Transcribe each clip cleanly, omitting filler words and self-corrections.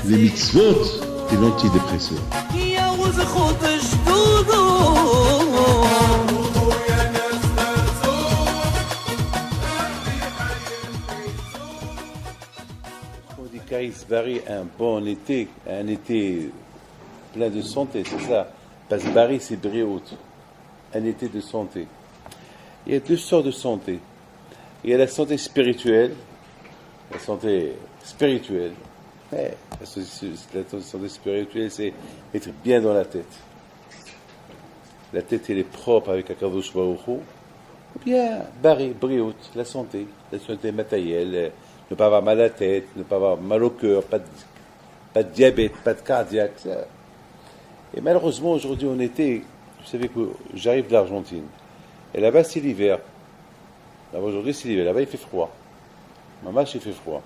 les mitzvot et l'antidépresseur. On dit Kaïs Bari, un bon été, un été plein de santé, c'est ça. Parce que Bari, c'est Briot, un été de santé. Il y a deux sortes de santé. Il y a la santé spirituelle, la santé spirituelle. Mais la santé spirituelle, c'est être bien dans la tête. La tête, elle est propre avec Akadosh Baruch Hu. Ou bien, Bari, Briot, la santé matérielle, ne pas avoir mal à la tête, ne pas avoir mal au cœur, pas de diabète, pas de cardiaque. Ça. Et malheureusement, aujourd'hui, en été, vous savez que j'arrive de l'Argentine. Et là-bas, c'est l'hiver. Là-bas, aujourd'hui, c'est l'hiver. Là-bas, il fait froid. Maman, il fait froid.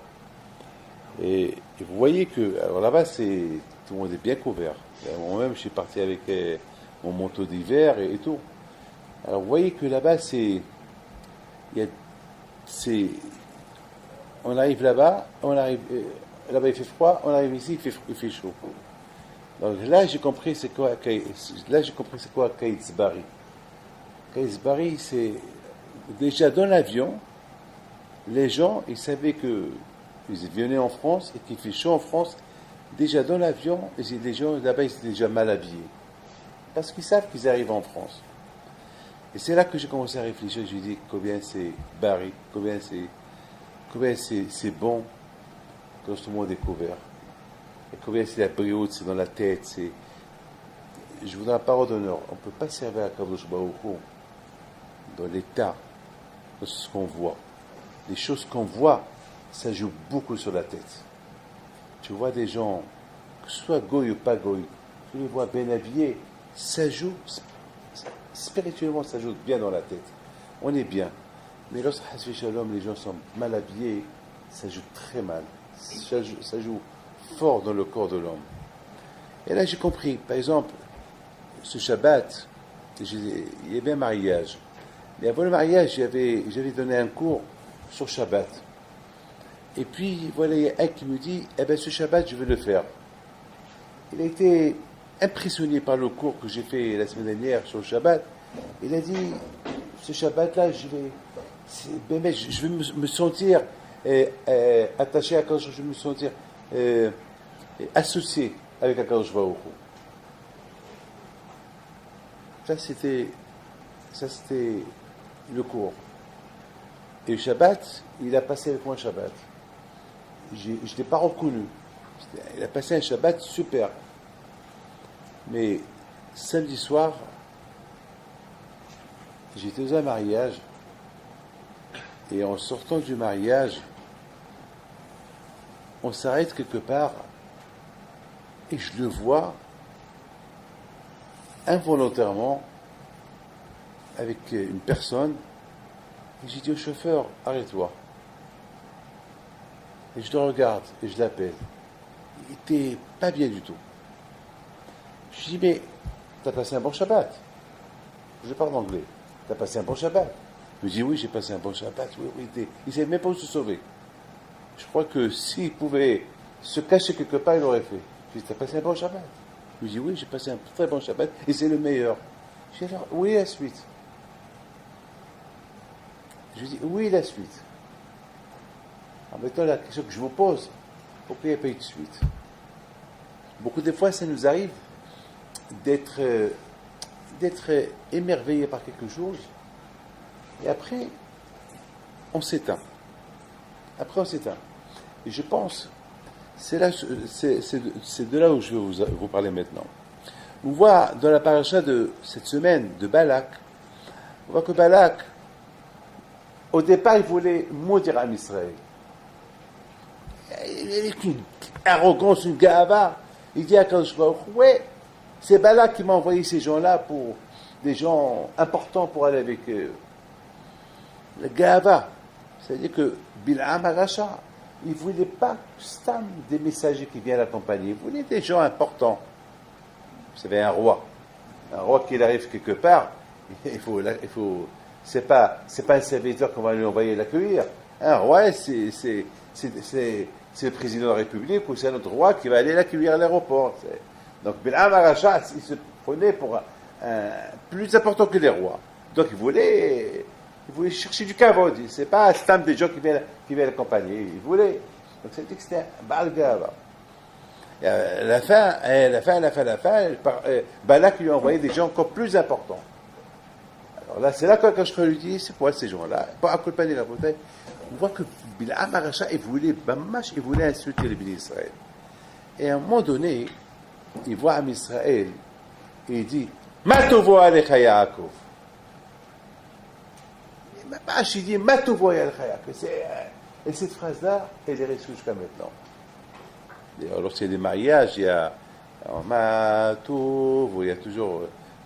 Et vous voyez que, alors là-bas, tout le monde est bien couvert. Moi-même, je suis parti avec mon manteau d'hiver et tout. Alors, vous voyez que là-bas, on arrive là-bas, là-bas, il fait froid, on arrive ici, il fait chaud. Donc là, j'ai compris c'est quoi Kaïs Bari. Kaïs Bari, c'est déjà dans l'avion, les gens, ils savaient que ils venaient en France et qu'il fait chaud en France. Déjà dans l'avion, les gens là-bas, ils étaient déjà mal habillés. Parce qu'ils savent qu'ils arrivent en France. Et c'est là que j'ai commencé à réfléchir. Je me dis combien c'est Bari, combien c'est bon quand tout le monde est couvert. Et combien c'est la brioche, c'est dans la tête. Je vous donne la parole d'honneur. On ne peut pas servir à Kadosh Baruch Hu dans l'état de ce qu'on voit. Les choses qu'on voit, ça joue beaucoup sur la tête. Tu vois des gens, que ce soit goy ou pas goy, tu les vois bien habillés, ça joue, spirituellement, ça joue bien dans la tête. On est bien. Mais lorsque les gens sont mal habillés, ça joue très mal. Ça joue fort dans le corps de l'homme. Et là, j'ai compris. Par exemple, ce Shabbat, il y avait un mariage. Mais avant le mariage, j'avais donné un cours sur Shabbat. Et puis, voilà, il y a un qui me dit, ce Shabbat, je vais le faire. Il a été impressionné par le cours que j'ai fait la semaine dernière sur le Shabbat. Il a dit, ce Shabbat-là, je vais me sentir attaché à Kadosh, je vais me sentir associé avec Akadosh Baruch Hu. Ça c'était le cours. Et le Shabbat, il a passé avec moi le Shabbat. Je ne l'ai pas reconnu. Il a passé un Shabbat super. Mais samedi soir, j'étais dans un mariage. Et en sortant du mariage, on s'arrête quelque part et je le vois involontairement avec une personne et j'ai dit au chauffeur, arrête-toi. Et je le regarde et je l'appelle. Il était pas bien du tout. Je lui dis, mais t'as passé un bon Shabbat. Je parle anglais. T'as passé un bon Shabbat. Il me dit, oui, j'ai passé un bon Shabbat. Oui, il ne savait même pas où se sauver. Je crois que s'il pouvait se cacher quelque part, il l'aurait fait. Je lui dis, t'as passé un bon Shabbat. Il me dit, oui, j'ai passé un très bon Shabbat et c'est le meilleur. Je dis, alors, où est la suite? Je lui dis, oui, la suite. En mettant la question que je vous pose, pourquoi il n'y a pas eu de suite? Beaucoup de fois, ça nous arrive d'être émerveillé par quelque chose et après, on s'éteint. Et je pense, c'est de là où je vais vous parler maintenant. On voit dans la paracha de cette semaine de Balak, on voit que Balak, au départ, il voulait maudire Am Israël. Avec une arrogance, une gava, il dit à Kadosh Baruch Hu, ouais, c'est Balak qui m'a envoyé ces gens-là pour des gens importants pour aller avec eux. La gava, c'est-à-dire que Bil'am Aracha, il ne voulait pas stam des messagers qui viennent l'accompagner, il voulait des gens importants. Vous savez, un roi qui arrive quelque part, c'est pas un serviteur qu'on va lui envoyer l'accueillir. Un roi, c'est c'est le président de la République ou c'est un autre roi qui va aller l'accueillir à l'aéroport. Donc Bil'am Aracha, il se prenait pour plus important que les rois. Donc il voulait chercher du kavod. C'est pas un stam des gens qui viennent l'accompagner. Il voulait. Donc c'est dit que c'était un Baal Gava. À la fin, Balak lui a envoyé des gens encore plus importants. Alors là, c'est là que quand je lui dis, c'est quoi ces gens-là? Pas accompagner la bouteille. On voit que Bil'am Aracha, il voulait insulter les bénis d'Israël. Et à un moment donné, il voit Am Israël et il dit Matovo alecha Yaakov. Il dit Matovo alecha Yaakov. Et cette phrase-là, elle est restée jusqu'à maintenant. Lorsqu'il y a des mariages, il y a Matovo, il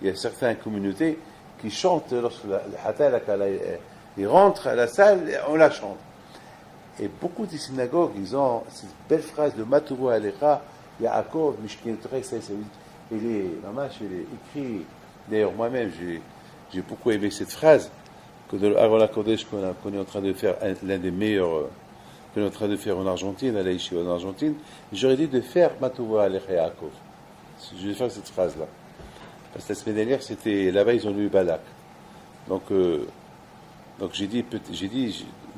y a certaines communautés qui chantent lorsque le Hatal il rentre à la salle, on la chante. Et beaucoup de synagogues, ils ont cette belle phrase de Matovo alecha Yaakov, Mishkin Trek, il est écrit. D'ailleurs, moi-même, j'ai beaucoup aimé cette phrase que dans le Aron Kodesh qu'on est en train de faire, l'un des meilleurs qu'on est en train de faire en Argentine, à la Yeshiva en Argentine. J'aurais dit de faire Matovo alecha Yaakov. Je vais faire cette phrase-là. Parce que la semaine dernière, là-bas, ils ont lu Balak. Donc j'ai dit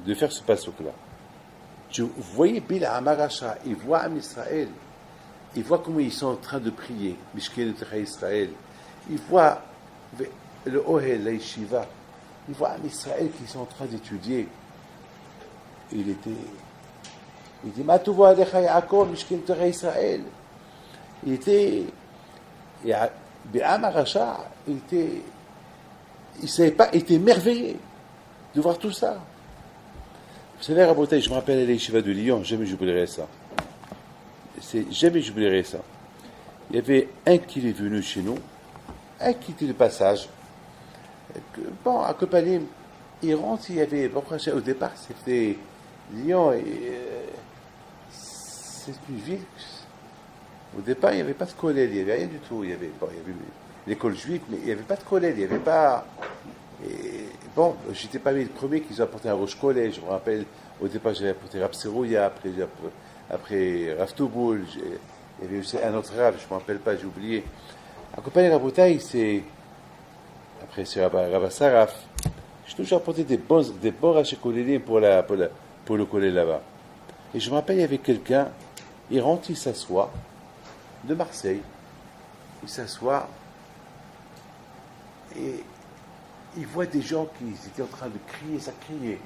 de faire ce passouk-là. Vous voyez Bil'am Aracha, il voit Am Israël. Il voit comment ils sont en train de prier, Mishkin Israël. Il voit le Ohel, la Yeshiva. Il voit Am Israël qui sont en train d'étudier. Il dit Matovo alecha Yaakov, Mishkin Israël. Bil'am Aracha, il savait pas, il était émerveillé de voir tout ça. Vous savez, Rabotai, je me rappelle à la Yeshiva de Lyon, jamais j'oublierai ça. Jamais j'oublierai ça. Il y avait un qui est venu chez nous, un qui était de passage. Bon, accompagné, il rentre, il y avait, au départ, c'était Lyon, c'est une ville. Au départ, il n'y avait pas de collège, il n'y avait rien du tout. Il y avait l'école juive, mais il n'y avait pas de collège, il n'y avait pas. Bon, j'étais pas le premier qu'ils ont apporté un roche collège. Je me rappelle, au départ, j'avais apporté Rav Serouya, après Rav Touboul, il y avait aussi un autre Rav, je ne me rappelle pas, j'ai oublié. Accompagné la bouteille, après c'est Rav Asaraf. J'ai toujours apporté des bons rachekolélim pour le collège là-bas. Et je me rappelle, il y avait quelqu'un, il rentre, il s'assoit, de Marseille, il s'assoit, et il voit des gens qui étaient en train de crier, ça criait.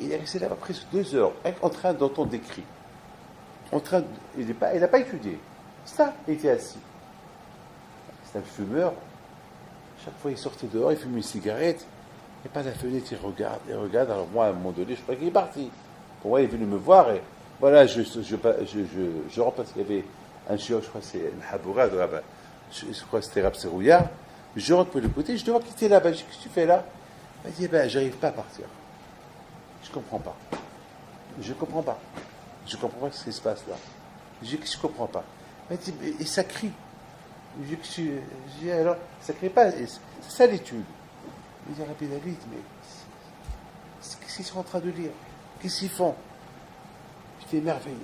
Il est resté là presque 2 heures, en train d'entendre des cris. Il n'a pas étudié. Ça, il était assis. C'est un fumeur. Chaque fois, il sortait dehors, il fumait une cigarette. Et par la fenêtre, il regarde. Alors moi, à un moment donné, je crois qu'il est parti. Pour moi, il est venu me voir. Et voilà, je rentre parce qu'il y avait un chiot, je crois que c'est le Haboura de Rabat. Je crois que c'était Rav Serouya. Je rentre pour l'écouter, je dois quitter là-bas. Qu'est-ce que tu fais là? Il m'a dit, j'arrive pas à partir. Je comprends pas. Je comprends pas ce qui se passe là. Je comprends pas. Il m'a dit, et ça crie. Je dis, alors, ça crie pas, c'est ça l'étude. Il dit, Rabbi David, mais qu'est-ce qu'ils sont en train de lire? Qu'est-ce qu'ils font? J'étais émerveillé.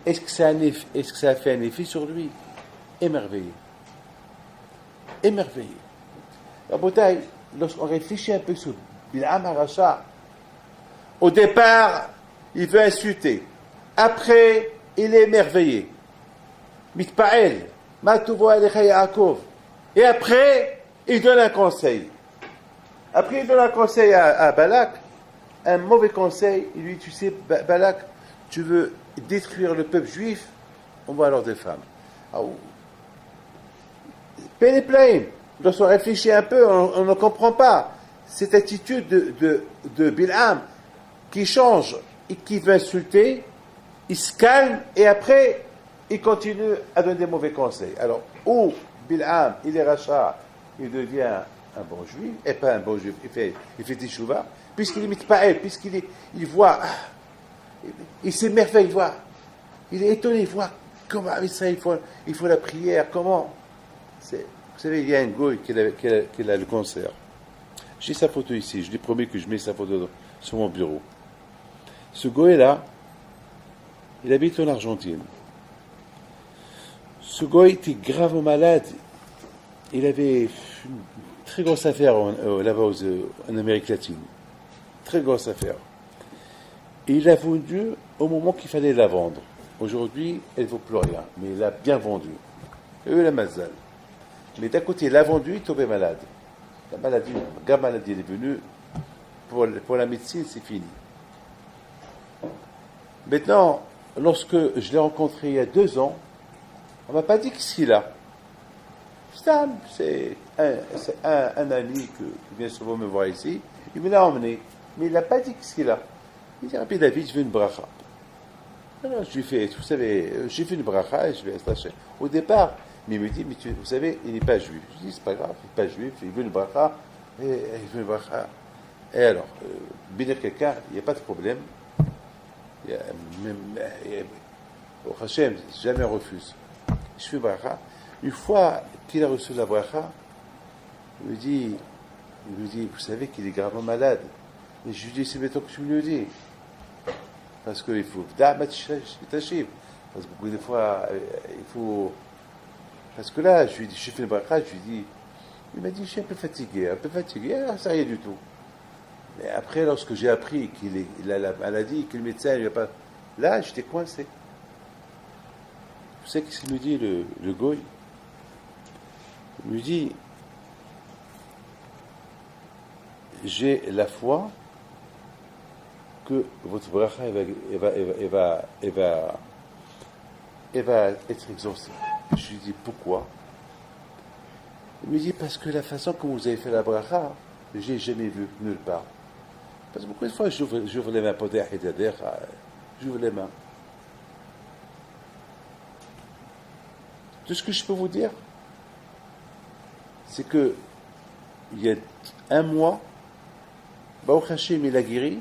Est-ce que ça a fait un effet sur lui? Émerveillé. La bouteille, lorsqu'on réfléchit un peu sur Bil'am Aracha, au départ, il veut insulter. Après, il est émerveillé. Mitpa'el, Matovo alecha Yaakov. Et après, il donne un conseil. Après, il donne un conseil à Balak, un mauvais conseil. Il lui dit, tu sais, Balak, tu veux détruire le peuple juif, on va alors des femmes. Pénéplaim, lorsqu'on réfléchit un peu, on ne comprend pas cette attitude de Bil'am qui change et qui veut insulter, il se calme et après il continue à donner des mauvais conseils. Alors, ou Bil'am, il est rachat, il devient un bon juif, et pas un bon juif, il fait teshuva, puisqu'il n'imite pas elle, il voit, il s'émerveille, il est étonné, il voit comment avec ça il faut la prière, comment. Vous savez, il y a un goy qui a le cancer. J'ai sa photo ici, je lui ai promis que je mets sa photo sur mon bureau. Ce goy-là, il habite en Argentine. Ce goy était gravement malade. Il avait une très grosse affaire là-bas en Amérique latine. Très grosse affaire. Et il l'a vendue au moment qu'il fallait la vendre. Aujourd'hui, elle ne vaut plus rien, mais il l'a bien vendue. Et eu la mazal. Mais d'un côté, il l'a vendue, il tombait malade. La grave maladie, elle est venue. Pour la médecine, c'est fini. Maintenant, lorsque je l'ai rencontré il y a 2 ans, on ne m'a pas dit qu'est-ce qu'il a. C'est un ami qui vient souvent me voir ici. Il me l'a emmené. Mais il n'a pas dit qu'est-ce qu'il a. Il dit, Rabbi David, je veux une bracha. Alors, je lui fais, vous savez, j'ai fait une bracha et je vais attacher. Au départ, mais il me dit, vous savez, il n'est pas juif. Je dis, c'est pas grave, il n'est pas juif, il veut une bracha. Et il veut une bracha. Et alors, bénir quelqu'un, il n'y a pas de problème. Au Hachem, jamais on refuse. Je fais bracha. Une fois qu'il a reçu la bracha, il me dit, vous savez qu'il est gravement malade. Et je lui dis, c'est maintenant que tu me le dis. Parce qu'il faut. Parce que beaucoup de fois, il faut. Parce que là, je lui dis, j'ai fait le bracha, je lui dis, il m'a dit, je suis un peu fatigué, alors c'est rien du tout. Mais après, lorsque j'ai appris qu'il a la maladie, que le médecin lui a pas. Là, j'étais coincé. Vous savez qu'est-ce qu'il me dit, le goy? Il me dit, j'ai la foi que votre bracha va être exaucée. Je lui dis, pourquoi? Il me dit, parce que la façon que vous avez fait la bracha, je n'ai jamais vu nulle part. Parce que beaucoup de fois, j'ouvre les mains, j'ouvre les mains. Tout ce que je peux vous dire, c'est que il y a 1 mois, Baruch Hashem, il a guéri,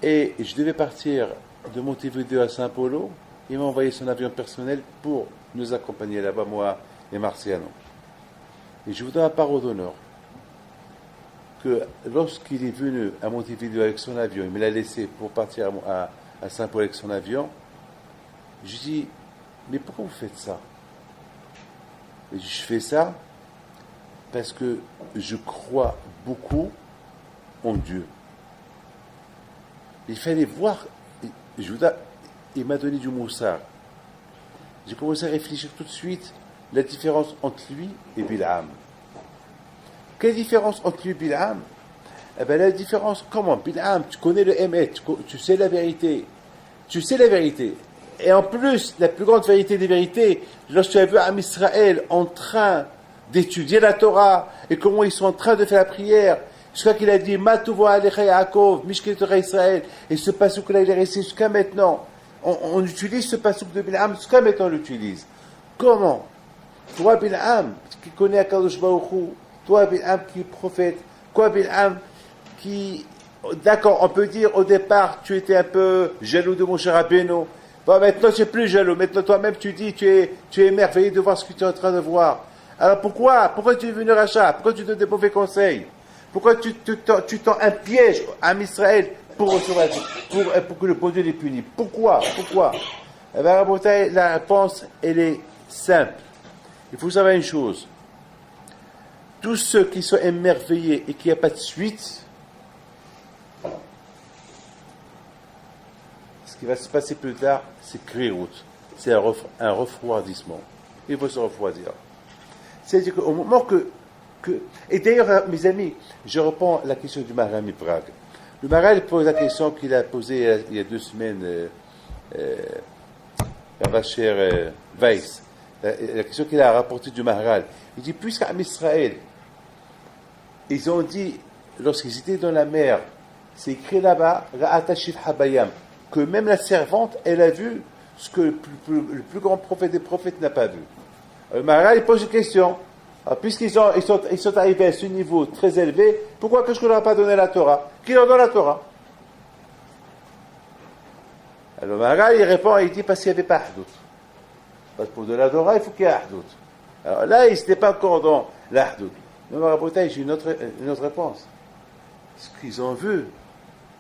et je devais partir de Montevideo à São Paulo. Il m'a envoyé son avion personnel pour nous accompagner là-bas, moi et Marciano. Et je vous donne la parole d'honneur que lorsqu'il est venu à Montevideo avec son avion, il me l'a laissé pour partir à São Paulo avec son avion, je dis, mais pourquoi vous faites ça? Et je fais ça parce que je crois beaucoup en Dieu. Il fallait voir, il m'a donné du moussard. J'ai commencé à réfléchir tout de suite la différence entre lui et Bil'am. Quelle différence entre lui et Bil'am? Eh bien, la différence, comment? Bil'am, tu connais le Emet, tu sais la vérité. Tu sais la vérité. Et en plus, la plus grande vérité des vérités, lorsque tu as vu Am Israël en train d'étudier la Torah et comment ils sont en train de faire la prière, jusqu'à qu'il a dit Matuvo Alecha Yaakov, Mishkei Torah Israël, et ce passouk-là, il est resté jusqu'à maintenant. On utilise ce passouk de Bil'am, jusqu'à maintenant on l'utilise. Comment? Toi, Bil'am, qui connaît Akadosh Baruch Hu, toi, Bil'am, qui est prophète, toi, Bil'am, qui. D'accord, on peut dire au départ, tu étais un peu jaloux de mon cher Rabbeinu. Bon, maintenant, tu n'es plus jaloux. Maintenant, toi-même, tu dis, tu es émerveillé de voir ce que tu es en train de voir. Alors, pourquoi tu es venu rachat? Pourquoi tu donnes des mauvais conseils? Pourquoi tu tends un piège à Israël pour que le bon Dieu les punisse? Pourquoi? Eh bien, la réponse, elle est simple. Il faut savoir une chose. Tous ceux qui sont émerveillés et qu'il n'y a pas de suite, ce qui va se passer plus tard, c'est krirout. C'est un refroidissement. Il faut se refroidir. C'est-à-dire qu'au moment et d'ailleurs, mes amis, je reprends la question du Maharal Prague. Le Maharal pose la question qu'il a posée il y a 2 semaines à Vacher Weiss. La question qu'il a rapportée du Maharal. Il dit, puisqu'à Israël, ils ont dit, lorsqu'ils étaient dans la mer, c'est écrit là-bas, Ra'atashif Habayam, que même la servante, elle a vu ce que le plus grand prophète des prophètes n'a pas vu. Le Maharal, il pose une question. Alors, puisqu'ils sont arrivés à ce niveau très élevé, pourquoi que je ne leur ai pas donné la Torah? Qui leur donne la Torah? Alors le Maharal, il répond, il dit, parce qu'il n'y avait pas Ahdout. Parce que pour de la Torah, il faut qu'il y ait Ahdout. Alors là, ils n'étaient pas encore dans l'Ahdout. Mais Rabotai, j'ai une autre réponse. Ce qu'ils ont vu,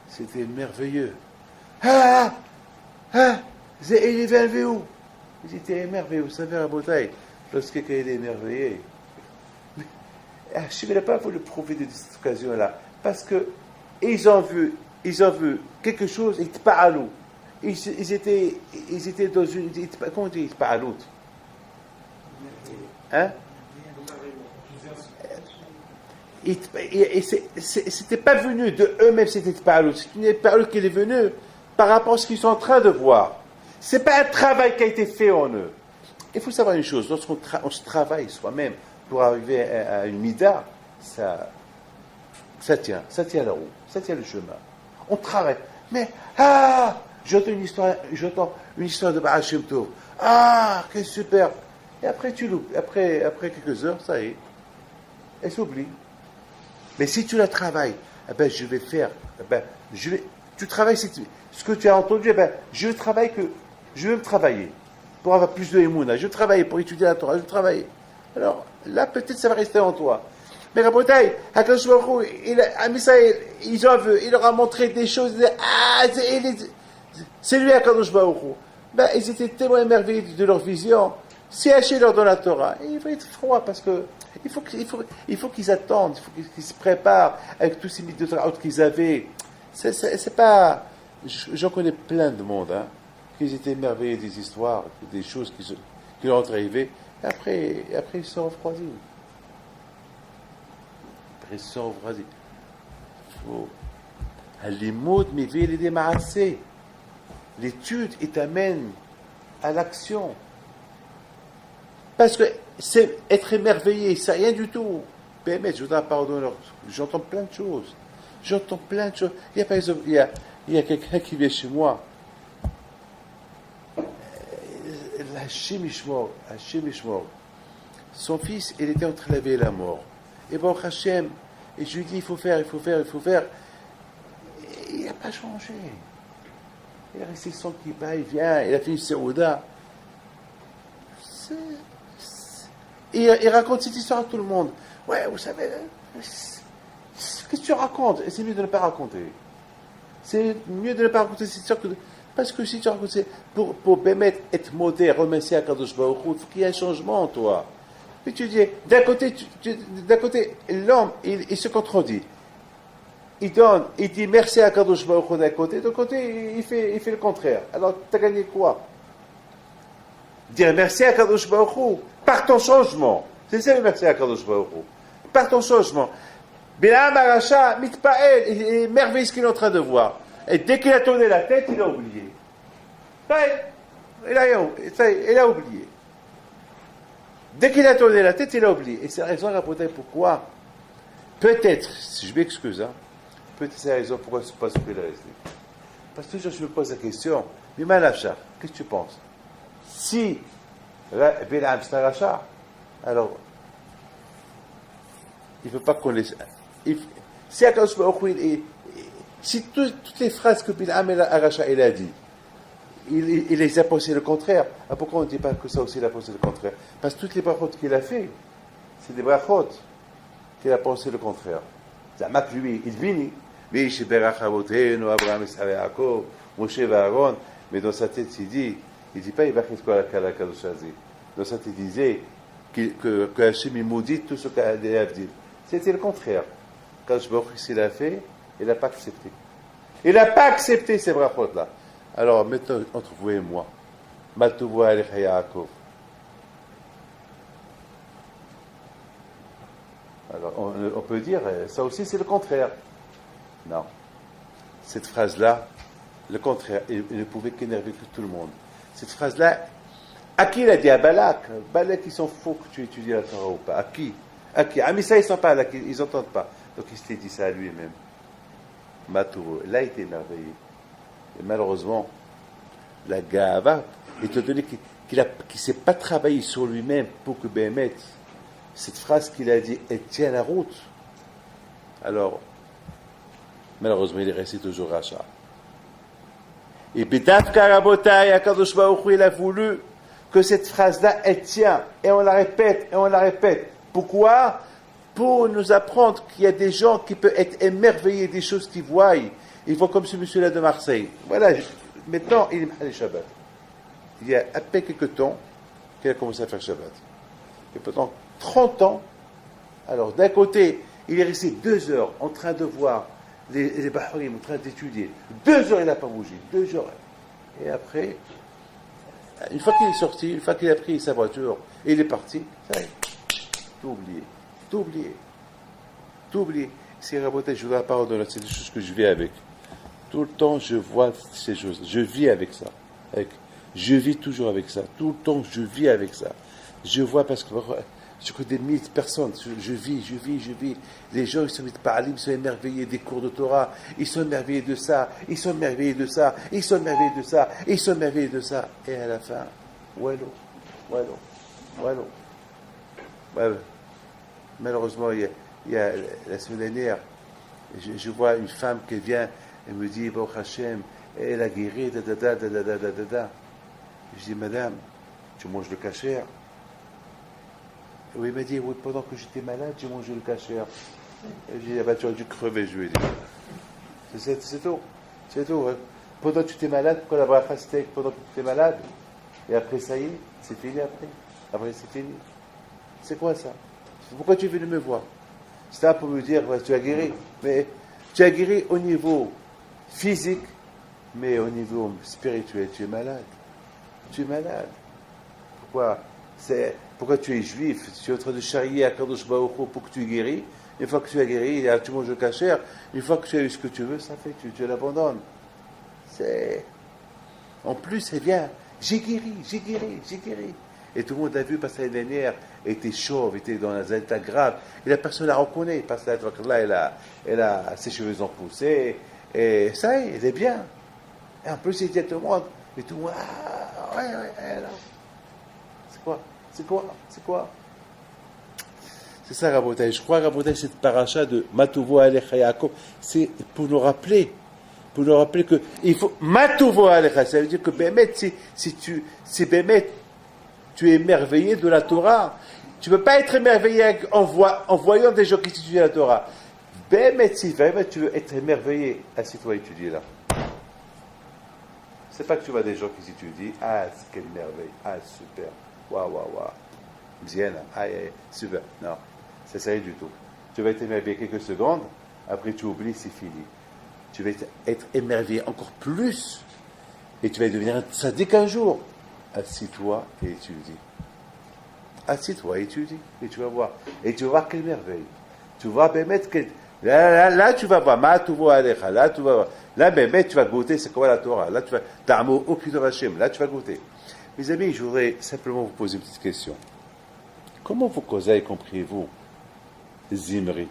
c'était merveilleux. Ah! Ah! Il est vu où? Ils étaient émerveillés. Vous savez, Rabotai, lorsque quelqu'un est émerveillé, je ne vais pas vous le prouver de cette occasion-là. Parce que ils ont vu quelque chose, ils étaient dans une. Comment on dit, pas à l'autre? Hein? C'était pas venu de eux-mêmes, c'était pas l'autre. C'est une parole qui est venue par rapport à ce qu'ils sont en train de voir. C'est pas un travail qui a été fait en eux. Il faut savoir une chose, lorsqu'on se travaille soi-même pour arriver à une mida, ça tient la roue, ça tient le chemin. On travaille. Mais, j'entends une histoire de Baal Shem Tov. Ah, quel super. Et après, tu loupes. Après quelques heures, ça y est. Elle s'oublie. Mais si tu la travailles, je vais faire. Tu travailles ce que tu as entendu, je vais me travailler pour avoir plus de émouna. Je vais travailler pour étudier la Torah. Je vais travailler. Alors, là, peut-être ça va rester en toi. Mais Rabotai, Hakadosh Baruch Hu, il leur a montré des choses. C'est lui Hakadosh Baruch Hu. Ils étaient tellement émerveillés de leur vision. Si Hachem leur donne la Torah, il va être froid parce que il faut qu'ils attendent, il faut qu'ils se préparent avec tous ces mythes de Torah qu'ils avaient. C'est pas. J'en connais plein de monde, qui étaient émerveillés des histoires, des choses qui leur sont arrivées. Et après, ils se sont refroidis. L'étude, il t'amène à l'action. Parce que c'est être émerveillé, c'est rien du tout. Mais je voudrais pardonner. J'entends plein de choses. Il y a par exemple, il y a quelqu'un qui vient chez moi. Hachem Ishmor. Son fils, il était en train de laver la mort. Et bon, Hachem, et je lui dis, il faut faire. Et il n'a pas changé. Il est resté sans qu'il il vient, il a fait une séouda. Il raconte cette histoire à tout le monde. Ouais, vous savez, qu'est-ce que tu racontes? Et c'est mieux de ne pas raconter. C'est mieux de ne pas raconter cette histoire parce que si tu racontes, pour permettre être moderne, remercier à Kadosh Baruch Hu, il faut qu'il y ait un changement en toi. Puis tu dis, d'un côté, l'homme, il se contredit. Il dit merci à Kadosh Baruch Hu d'un côté, de l'autre côté, il fait le contraire. Alors, tu as gagné quoi? Dire merci à Kadosh Baruch Hu par ton changement. C'est ça le merci à Kadosh Baruch Hu. Par ton changement. Bilam Aracha, Mitpael, il est merveilleux ce qu'il est en train de voir. Et dès qu'il a tourné la tête, il a oublié. Il a oublié. Dès qu'il a tourné la tête, il a oublié. Et c'est la raison, rapportée pourquoi, peut-être, si je m'excuse, peut-être c'est la raison pourquoi ce n'est pas ce qu'il est resté. Parce que toujours je me pose la question, mais Malachar, qu'est-ce que tu penses? Si Bilam c'est un rachat, alors il ne veut pas qu'on les. Si Akadosh Baruch Hu, si toutes les phrases que Bilam Aracha il a dit, il les a pensé le contraire. Pourquoi on ne dit pas que ça aussi il a pensé le contraire? Parce que toutes les brachot qu'il a fait, c'est des brachot qu'il a pensé le contraire. Zamak lui, il vini. Vish berach avotenu, Abraham, Isaac, Yaakov, Moshe et Aaron. Mais dans sa tête, il dit pas il va faire quoi la Kadosh Hazé. Dans sa tête, il disait que Hachem il maudit tout ce qu'a dit Avdil. C'était le contraire. Quand je vois ce qu'il a fait, il n'a pas accepté. Il n'a pas accepté ces brachot-là. Alors maintenant, entre vous et moi, Matuvu Alecha Yaakov. Alors on peut dire, ça aussi c'est le contraire. Non. Cette phrase-là, le contraire, il ne pouvait qu'énerver tout le monde. Cette phrase-là, à qui il a dit? À Balak. Balak, ils s'en foutent que tu étudies la Torah ou pas. À qui? À Misa, ils ne sont pas là, ils n'entendent pas. Donc il s'était dit ça à lui-même. Matoureux. Là, il était émerveillé. Et malheureusement, la Gava, étant donné qu'il ne s'est pas travaillé sur lui-même pour que Béhémet, cette phrase qu'il a dit, elle tient la route. Alors, malheureusement, il est resté toujours rachat. Et B'davka Rabotai, Akadosh Baruch Hu, il a voulu que cette phrase-là, elle tient. Et on la répète, et on la répète. Pourquoi? pour nous apprendre qu'il y a des gens qui peuvent être émerveillés des choses qu'ils voient. Ils voient comme ce monsieur-là de Marseille. Voilà, maintenant, il est le Shabbat. Il y a à peine quelques temps qu'il a commencé à faire Shabbat. Et pendant 30 ans, alors d'un côté, il est resté 2 heures en train de voir les Baharim en train d'étudier. 2 heures, il n'a pas bougé. 2 heures. Et après, une fois qu'il est sorti, une fois qu'il a pris sa voiture, et il est parti, ça y est, tout oublié. Tout oublié. Tout oublié. C'est Raboté, je vous la parole de là, c'est des choses que je vis avec. Tout le temps, je vois ces choses. Je vis avec ça. Je vis toujours avec ça. Tout le temps, je vis avec ça. Je vois parce que je connais des milliers de personnes. Je vis. Les gens, ils sont parlés, ils sont émerveillés des cours de Torah. Ils sont émerveillés de ça. Ils sont émerveillés de ça. Ils sont émerveillés de ça. Ils sont émerveillés de ça. Et à la fin, wallo. Malheureusement, il y a la semaine dernière, je vois une femme qui vient et me dit, Baruch Hashem, elle a guéri, Je dis, madame, tu manges le kasher? Oui, il m'a dit, oui, pendant que j'étais malade, j'ai mangé le kasher. Et j'ai dit, ah bah, tu as dû crever, je lui ai dit. C'est tout. Hein. Pendant que tu étais malade, pourquoi la bracha c'était pendant que tu étais malade? Et après, ça y est, c'est fini après. Après, c'est fini. C'est quoi ça? Pourquoi tu es venu me voir? C'était pour me dire, tu as guéri. Mais tu as guéri au niveau physique, mais au niveau spirituel, tu es malade. Pourquoi tu es juif? Tu es en train de charrier à Kadosh Baruch Hu pour que tu guéris. Une fois que tu as guéri, tu manges le kasher. Une fois que tu as eu ce que tu veux, ça fait, tu l'abandonnes. En plus, c'est bien. J'ai guéri. Et tout le monde a vu parce que l'année dernière, était chauve, était dans un état grave. Et la personne la reconnaît parce que là, elle a ses cheveux ont poussé. Et ça y est, elle est bien. Et en plus, il dit à tout le monde, et tout le monde, ouais, là. C'est quoi? C'est ça, Rabotai. Je crois, Rabotai, cette paracha de Matuvo Alecha Yaakov, c'est pour nous rappeler que il faut Matuvo Alecha. Ça veut dire que Bémet, si tu es émerveillé de la Torah, tu ne peux pas être émerveillé en voyant des gens qui étudient la Torah. Bémet, si vraiment tu veux être émerveillé, assis-toi étudier là. C'est pas que tu vois des gens qui étudient, quelle merveille, super, waouh, bien, super. Non, c'est ça du tout. Tu vas être émerveillé quelques secondes, après tu oublies, c'est fini. Tu vas être émerveillé encore plus, et tu vas devenir un tzaddik un jour. Assis-toi et étudie. Et tu vas voir. Et tu vas voir quelle merveille. Tu vas permettre que... Là, tu vas voir. Là, tu vas voir. Là, tu vas goûter c'est quoi la Torah. Là, tu vas... Là, tu vas goûter. Mes amis, je voudrais simplement vous poser une petite question. Comment vous causez, comprenez-vous, Zimri?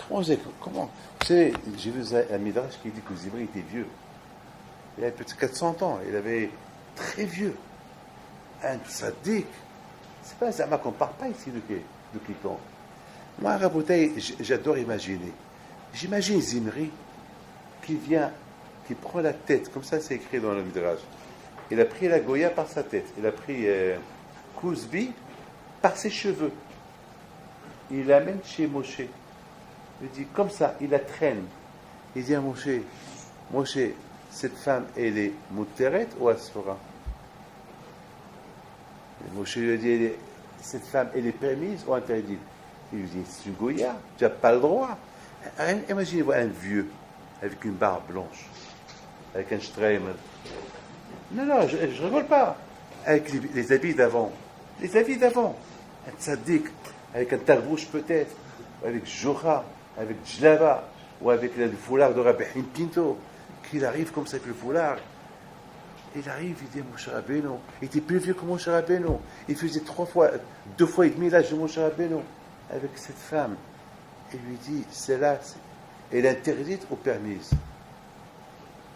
Comment vous savez, j'ai vu un midrash qui dit que Zimri était vieux. Il avait peut-être 400 ans. Il avait très vieux. Un tzaddik. C'est pas un zama qu'on ne parle pas ici de quiconque. Moi, Rabotai, j'adore imaginer. J'imagine Zimri qui vient, qui prend la tête, comme ça c'est écrit dans le midrash. Il a pris la Goya par sa tête. Il a pris Kouzbi par ses cheveux. Il l'amène chez Moshe. Il dit comme ça, il la traîne. Il dit à Moshe, cette femme, elle est Mouteret ou Asfora? Moshe lui a dit, cette femme, elle est permise ou interdite? Il lui dit, c'est une Goya, tu n'as pas le droit. Imaginez-vous un vieux, avec une barbe blanche, avec un Streimer. Non, je ne rigole pas. Avec les habits d'avant. Un tzaddik, avec un tarbouche peut-être, avec Jora, avec Jlava, ou avec le foulard de Rabbi Pinto, qu'il arrive comme ça avec le foulard. Il arrive, il dit Moshe Rabbeinu. Il était plus vieux que Moshe Rabbeinu. Il faisait 2 fois et demi l'âge de Moshe Rabbeinu. Avec cette femme. Il lui dit, celle-là, elle est interdite ou permise.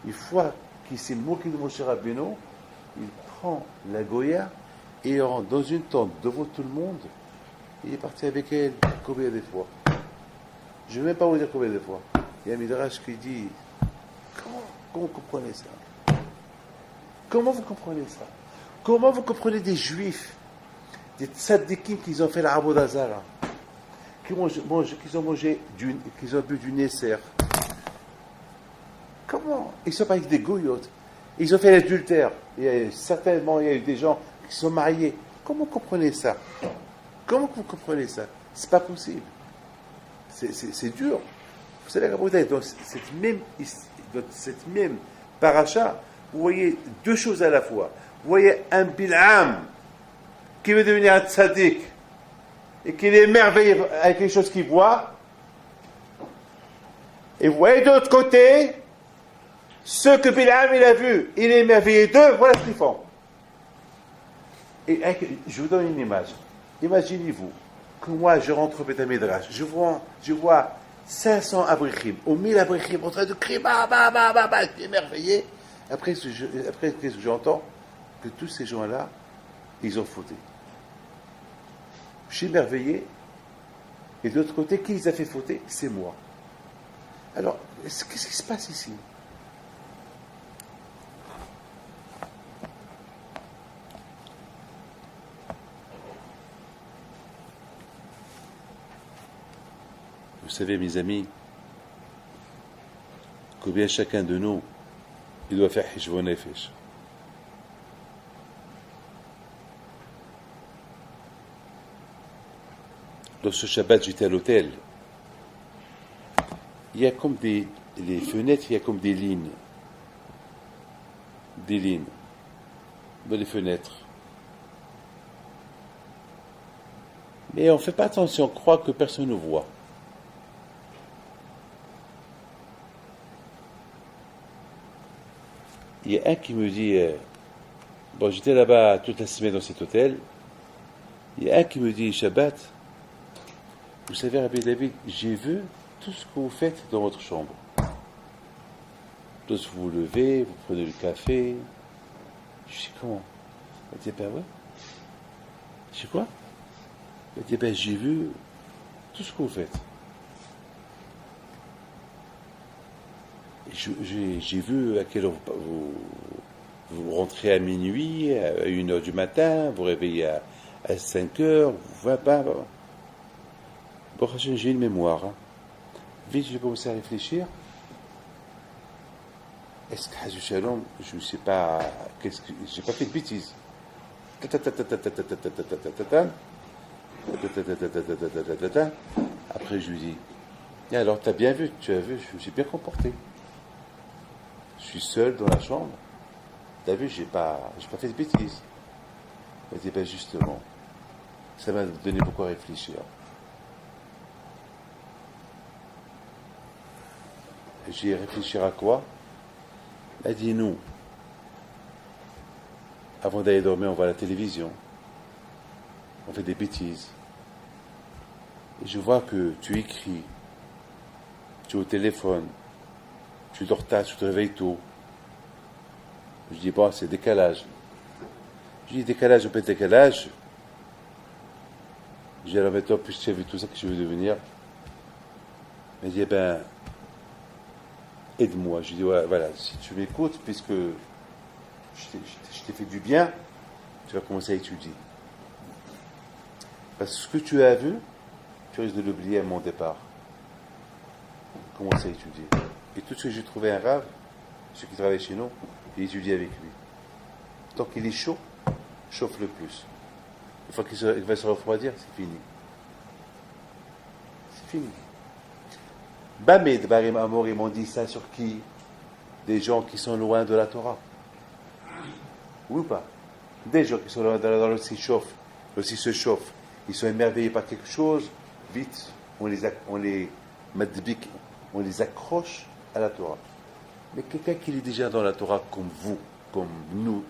Une fois qu'il s'est moqué de Moshe Rabbeinu, il prend la Goya et il rentre dans une tente devant tout le monde. Il est parti avec elle combien de fois? Je ne vais même pas vous dire combien de fois. Il y a un midrash qui dit, comment vous comprenez ça? Comment vous comprenez ça? Comment vous comprenez des juifs, des tzaddikim qui ont fait la Avodah Zara? qu'ils ont mangé, qu'ils ont bu du Nesser. Comment? Ils sont pas avec des gouillottes. Ils ont fait l'adultère. Certainement, il y a eu des gens qui sont mariés. Comment vous comprenez ça? Comment vous comprenez ça? C'est pas possible. C'est dur. Vous savez, dans cette même paracha, vous voyez deux choses à la fois. Vous voyez un Bil'am qui veut devenir un tzaddik et qui est émerveillé avec les choses qu'il voit. Et vous voyez de l'autre côté ce que Bil'am il a vu. Il est émerveillé d'eux. Voilà ce qu'ils font. Et je vous donne une image. Imaginez-vous que moi je rentre au Beth Midrash, je vois 500 abrichim, ou 1000 abrichim en train de crier, je suis émerveillé. Après, qu'est-ce que j'entends? Que tous ces gens-là, ils ont fauté. Je suis émerveillé, et de l'autre côté, qui les a fait fauter? C'est moi. Alors, qu'est-ce qui se passe ici? Vous savez, mes amis, combien chacun de nous, il doit faire Hishvon Nefesh. Dans ce Shabbat, j'étais à l'hôtel. Il y a comme les fenêtres, il y a comme des lignes. Des lignes dans les fenêtres. Mais on ne fait pas attention, on croit que personne ne voit. Il y a un qui me dit, bon, j'étais là-bas toute la semaine dans cet hôtel. Il y a un qui me dit, Shabbat, vous savez, Rabbi David, j'ai vu tout ce que vous faites dans votre chambre. Lorsque vous vous levez, vous prenez le café. Je dis, comment? Il dit, ben ouais. Je dis, quoi? Il dit, ben j'ai vu tout ce que vous faites. J'ai vu à quelle heure vous rentrez à minuit, à 1h du matin, vous réveillez à 5h, Bon, j'ai une mémoire. Hein. Vite, j'ai commencé à réfléchir. Est-ce que Hazou Shalom, je ne sais pas, j'ai pas fait de bêtises. Après, je lui dis, alors, tu as bien vu, tu as vu, je me suis bien comporté. Je suis seul dans la chambre. Tu as vu, j'ai pas fait de bêtises. Elle dit, ben justement, ça m'a donné beaucoup à réfléchir. J'ai réfléchi à quoi? Elle dit, nous, avant d'aller dormir, on va à la télévision. On fait des bêtises. Et je vois que tu écris, tu es au téléphone, tu dors tard, tu te réveilles tôt. Je dis, bon, c'est décalage. Je dis, décalage, on peut décalage. Je dis, alors maintenant, puisque tu as vu tout ça que je veux devenir. Elle dit, ben, aide-moi. Je dis, ouais, voilà, si tu m'écoutes, puisque je t'ai fait du bien, tu vas commencer à étudier. Parce que ce que tu as vu, tu risques de l'oublier à mon départ. Commence à étudier. Et tout ce que j'ai trouvé un rave, ceux qui travaillent chez nous, j'ai étudié avec lui. Tant qu'il est chaud, chauffe le plus. Une fois qu'il va se refroidir, c'est fini. C'est fini. Bamed Barim Amor, ils m'ont dit ça sur qui? Des gens qui sont loin de la Torah. Oui ou pas? Des gens qui sont loin de la Torah aussi se chauffent. Ils sont émerveillés par quelque chose, vite, on les madbik, on les accroche à la Torah. Mais quelqu'un qui est déjà dans la Torah comme vous, comme nous,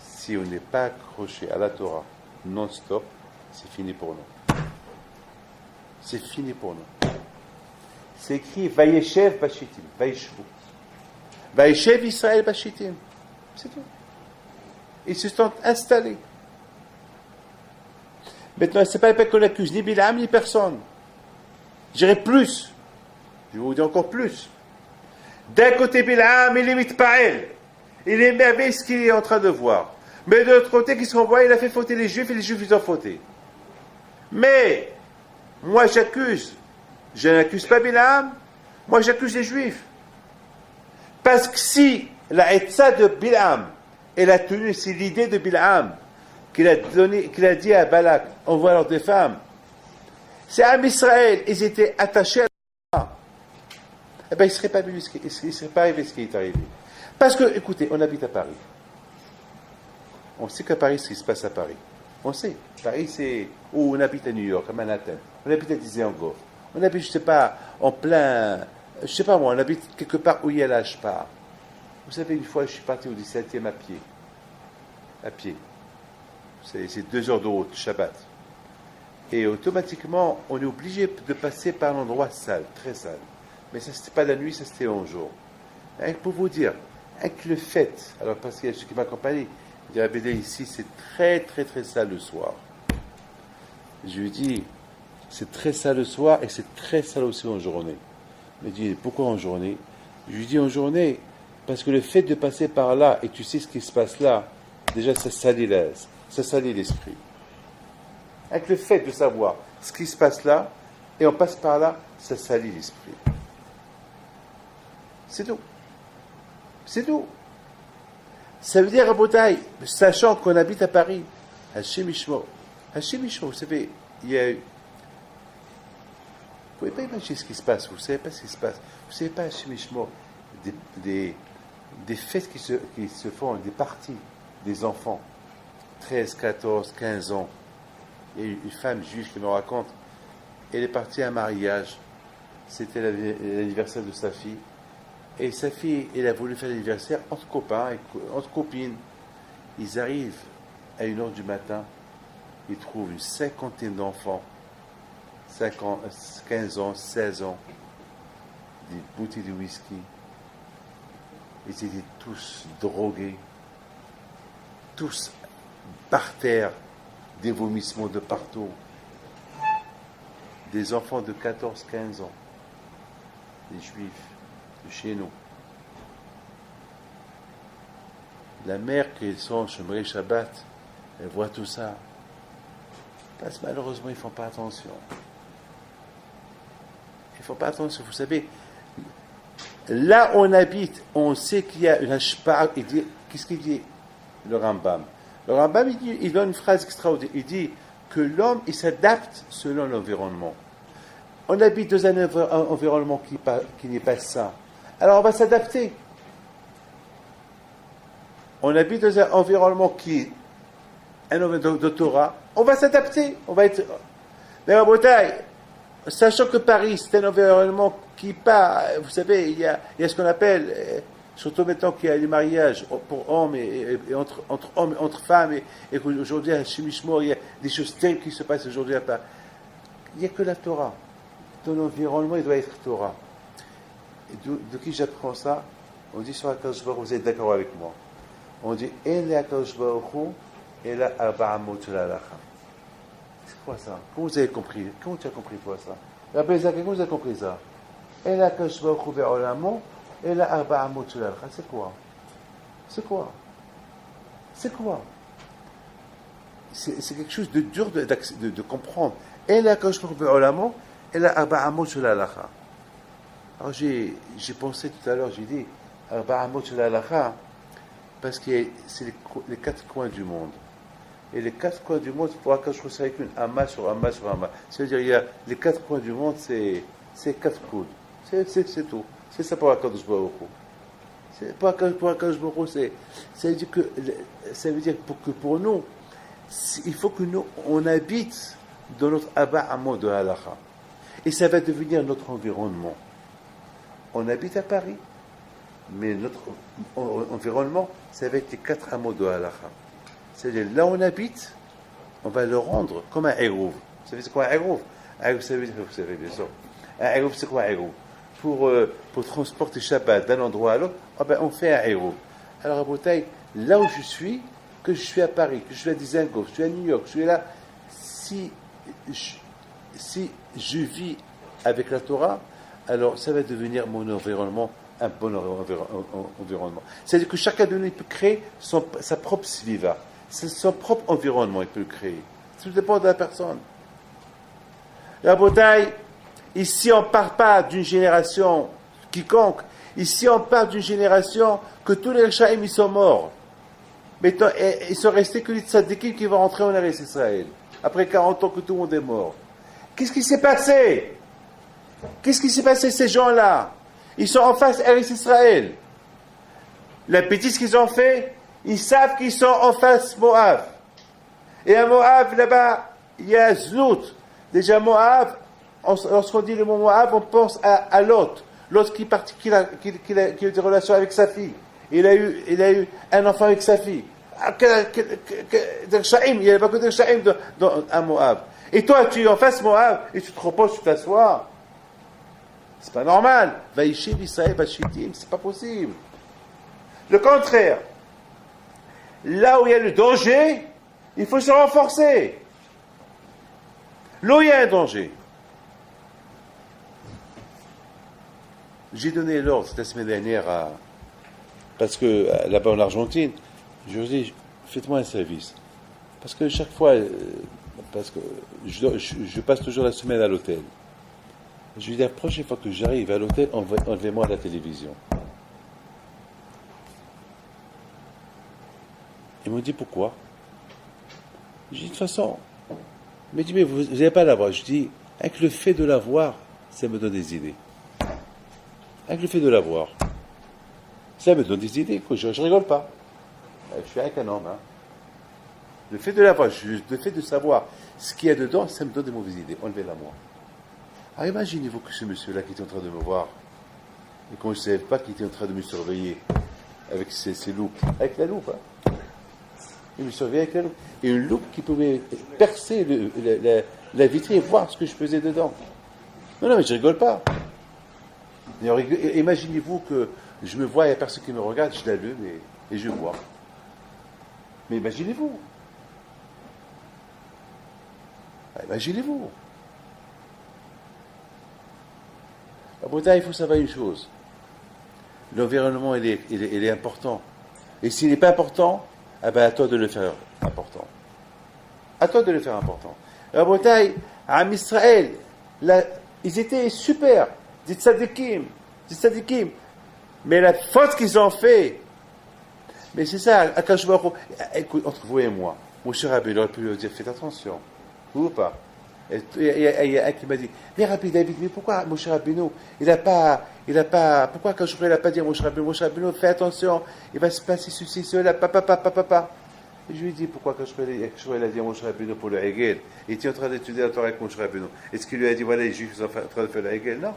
si on n'est pas accroché à la Torah non-stop, c'est fini pour nous. C'est fini pour nous. C'est écrit Vayeshev Bashitim, Vayeshvu. Vayeshev Israël Bashitim. C'est tout. Ils se sont installés. Maintenant, ce n'est pas la peine qu'on accuse ni Bilam ni personne. Je dirais plus. Je vais vous dire encore plus. D'un côté, Bilam, il imite Paël. Il est merveilleux ce qu'il est en train de voir. Mais de l'autre côté, qui se renvoie, il a fait fauter les Juifs et les Juifs ils ont fauté. Mais, moi je n'accuse pas Bilam, moi j'accuse les Juifs. Parce que si la Etza de Bilam, elle a tenu, c'est l'idée de Bilam, qu'il a dit à Balak, envoie alors des femmes, c'est à Israël, ils étaient attachés à la, eh bien, il ne serait pas arrivé ce qui est arrivé. Parce que, écoutez, on habite à Paris. On sait qu'à Paris, ce qui se passe à Paris. On sait. Paris, c'est où on habite à New York, à Manhattan. On habite à Dizengoff. On habite, je ne sais pas, en plein, je ne sais pas moi, on habite quelque part où il y a la Shpa. Vous savez, une fois, je suis parti au 17e à pied. À pied. C'est 2 heures de route, Shabbat. Et automatiquement, on est obligé de passer par un endroit sale, très sale. Mais ça, c'était pas la nuit, ça, c'était en jour. Et pour vous dire, avec le fait, alors parce qu'il y a ceux qui m'accompagnent, il dit, Abédé, ici, c'est très, très, très sale le soir. Je lui dis, c'est très sale le soir et c'est très sale aussi en journée. Il me dit, pourquoi en journée? Je lui dis, en journée, parce que le fait de passer par là et tu sais ce qui se passe là, déjà, ça salit l'esprit. Avec le fait de savoir ce qui se passe là, et on passe par là, ça salit l'esprit. C'est tout. C'est tout. Ça veut dire, à Botaï, sachant qu'on habite à Paris, Hachem Ishmo, vous savez, il y a eu. Vous ne pouvez pas imaginer ce qui se passe, vous ne savez pas ce qui se passe. Vous ne savez pas, Hachem Ishmo, des fêtes qui se font, des parties des enfants, 13, 14, 15 ans. Il y a une femme juive qui me raconte, elle est partie à un mariage, c'était l'anniversaire de sa fille, et sa fille, elle a voulu faire l'anniversaire entre copains, entre copines. Ils arrivent à 1h du matin, ils trouvent une cinquantaine d'enfants, 15 ans, 16 ans, des bouteilles de whisky. Ils étaient tous drogués, tous par terre, des vomissements de partout. Des enfants de 14, 15 ans, des juifs de chez nous. La mère qui sont Shomrei Shabbat, elle voit tout ça. Parce que malheureusement, ils ne font pas attention. Ils ne font pas attention. Vous savez, là où on habite, on sait qu'il y a une hashpa. Qu'est-ce qu'il dit, le Rambam? Le Rambam, il donne une phrase extraordinaire. Il dit que l'homme, il s'adapte selon l'environnement. On habite dans un environnement qui n'est pas sain. Alors on va s'adapter. On habite dans un environnement qui est un environnement de Torah. On va s'adapter. On va être. Mais en Bretagne, sachant que Paris, c'est un environnement qui n'est pas. Vous savez, il y a ce qu'on appelle. Surtout maintenant qu'il y a les mariages pour hommes et entre hommes, entre femmes, et qu'aujourd'hui, à Shemishmor, il y a des choses telles qui se passent aujourd'hui à Paris. Il n'y a que la Torah. Ton environnement, il doit être Torah. Et de qui j'apprends ça? On dit sur Akadosh Baruch Hu, vous êtes d'accord avec moi? On dit En le Akadosh Baruch Hu et la Arba Amot shel Halacha. C'est quoi ça? Comment vous avez compris? Comment tu as compris quoi ça? Rabbi Zak, comment vous avez compris ça? En le Akadosh Baruch Hu ve'olamo et la Arba Amot shel Halacha. C'est quoi? C'est quoi? C'est quoi? C'est quelque chose de dur de comprendre. En le Akadosh Baruch Hu ve'olamo et la Arba Amot shel Halacha. Alors j'ai pensé tout à l'heure, j'ai dit Arba Amot shel Halacha parce que c'est les 4 coins du monde. Et les 4 coins du monde, il faudra que je trouve ça avec une amma sur amma sur amma. C'est-à-dire, il y a les 4 coins du monde, c'est 4 coudes. C'est tout. C'est ça pour Akadosh Baruch Hu. Pour Akadosh Baruch Hu, ça veut dire que pour nous, il faut que nous, on habite dans notre Arba Amot de Halacha. Et ça va devenir notre environnement. On habite à Paris, mais notre environnement, ça va être les 4 hameaux de Halacha. C'est-à-dire, là où on habite, on va le rendre comme un Eruv. Vous savez c'est quoi un Eruv? Un Eruv, vous savez bien sûr. Un Eruv, c'est quoi un Eruv? Pour transporter Shabbat d'un endroit à l'autre, on fait un Eruv. Alors, à Bretagne, là où je suis, que je suis à Paris, que je suis à Dizengoff, je suis à New York, je suis là, si je vis avec la Torah, alors ça va devenir mon environnement un bon environnement. C'est-à-dire que chacun de nous peut créer sa propre sviva, son propre environnement, il peut le créer. Tout dépend de la personne. La Bretagne, ici on ne parle pas d'une génération quiconque. Ici on parle d'une génération que tous les Rechaïm ils sont morts. Maintenant, ils sont restés que les tzadikim qui vont rentrer en Eretz Israël. Après 40 ans que tout le monde est mort. Qu'est-ce qui s'est passé? Qu'est-ce qui s'est passé ces gens-là? Ils sont en face Eretz Israël. La bêtise qu'ils ont fait, ils savent qu'ils sont en face Moab. Et à Moab, là-bas, il y a Zlout. Déjà Moab, lorsqu'on dit le mot Moab, on pense à Lot. Lot qui a eu des relations avec sa fille. Il a eu un enfant avec sa fille. Il n'y avait pas que des Rechaïm à Moab. Et toi, tu es en face Moab, et tu te reposes, tu t'assois. C'est pas normal. Vaïchim Israël, Vachitim, c'est pas possible. Le contraire. Là où il y a le danger, il faut se renforcer. Là où il y a un danger. J'ai donné l'ordre la semaine dernière parce que là-bas en Argentine, je leur dis, faites-moi un service. Parce que chaque fois, parce que je passe toujours la semaine à l'hôtel. Je lui dis, la prochaine fois que j'arrive à l'hôtel, enlevez-moi la télévision. Ils m'ont dit, pourquoi? Je dis, de toute façon, il m'a dit, mais vous n'allez pas la voir. Je dis, avec le fait de la voir, ça me donne des idées. Avec le fait de la voir, ça me donne des idées. Je rigole pas. Je suis avec un homme. Hein. Le fait de la voir, le fait de savoir ce qu'il y a dedans, ça me donne des mauvaises idées. Enlevez-la moi. Alors imaginez-vous que ce monsieur-là qui était en train de me voir, et quand je ne savais pas qu'il était en train de me surveiller avec ses loupes, avec la loupe, hein. Il me surveillait avec la loupe. Et une loupe qui pouvait percer la vitrine et voir ce que je faisais dedans. Non, mais je rigole pas. Imaginez-vous que je me vois, il n'y a personne qui me regarde, je l'allume et je vois. Mais imaginez-vous. Imaginez-vous. À Bretagne, il faut savoir une chose. L'environnement, il est important. Et s'il n'est pas important, eh ben, à toi de le faire important. À toi de le faire important. À Bretagne, à Israël, ils étaient super. Des tzadikim. Mais la faute qu'ils ont fait, mais c'est ça, quand je vois, écoute, entre vous et moi, mon cher Rabbi, il aurait pu lui dire, faites attention, ou pas. Il y a un qui m'a dit, mais Rabbi David, mais pourquoi mon cher Rabbi, il a pas, pourquoi quand je il n'a pas dit mon cher Rabbi, fais attention, il va se passer ceci, cela, papa. Et je lui ai dit, pourquoi quand il a dit mon cher Rabbi pour le Hegel, il était en train d'étudier la Torah avec mon cher Rabbi. Est-ce qu'il lui a dit, voilà, les Juifs sont en train de faire le Hegel? Non.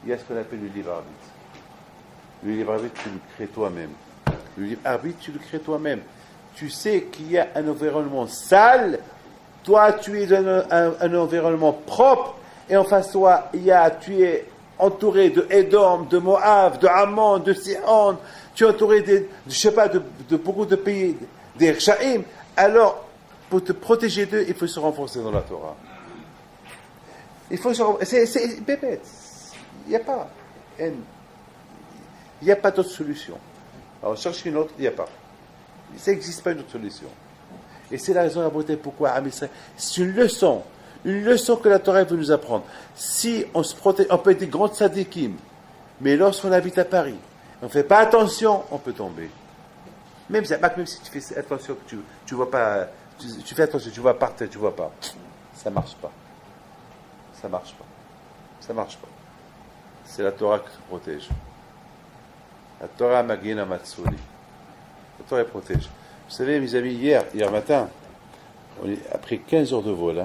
Il y a ce qu'on appelle le libre arbitre. Le libre arbitre, tu le crées toi-même. Le libre arbitre, tu le crées toi-même. Tu sais qu'il y a un environnement sale, toi, tu es dans un environnement propre, et en face de toi, tu es entouré de Édom, de Moab, de Ammon, de Sihon, tu es entouré de beaucoup de pays, des Rechaïm. Alors, pour te protéger d'eux, il faut se renforcer dans la Torah. C'est bébête. Il n'y a pas d'autre solution. Alors, cherche une autre, il n'y a pas. Ça n'existe pas une autre solution. Et c'est la raison à Bretagne pourquoi c'est une leçon que la Torah veut nous apprendre. Si on se protège, on peut être des grands tzadikim, mais lorsqu'on habite à Paris, on ne fait pas attention, on peut tomber. Même si tu fais attention, que tu vois pas, tu fais attention, tu vois par terre, tu vois pas, ça marche pas. C'est la Torah qui te protège. La Torah Magina Matsuli. La Torah protège. Vous savez, mes amis, hier matin, après 15 heures de vol,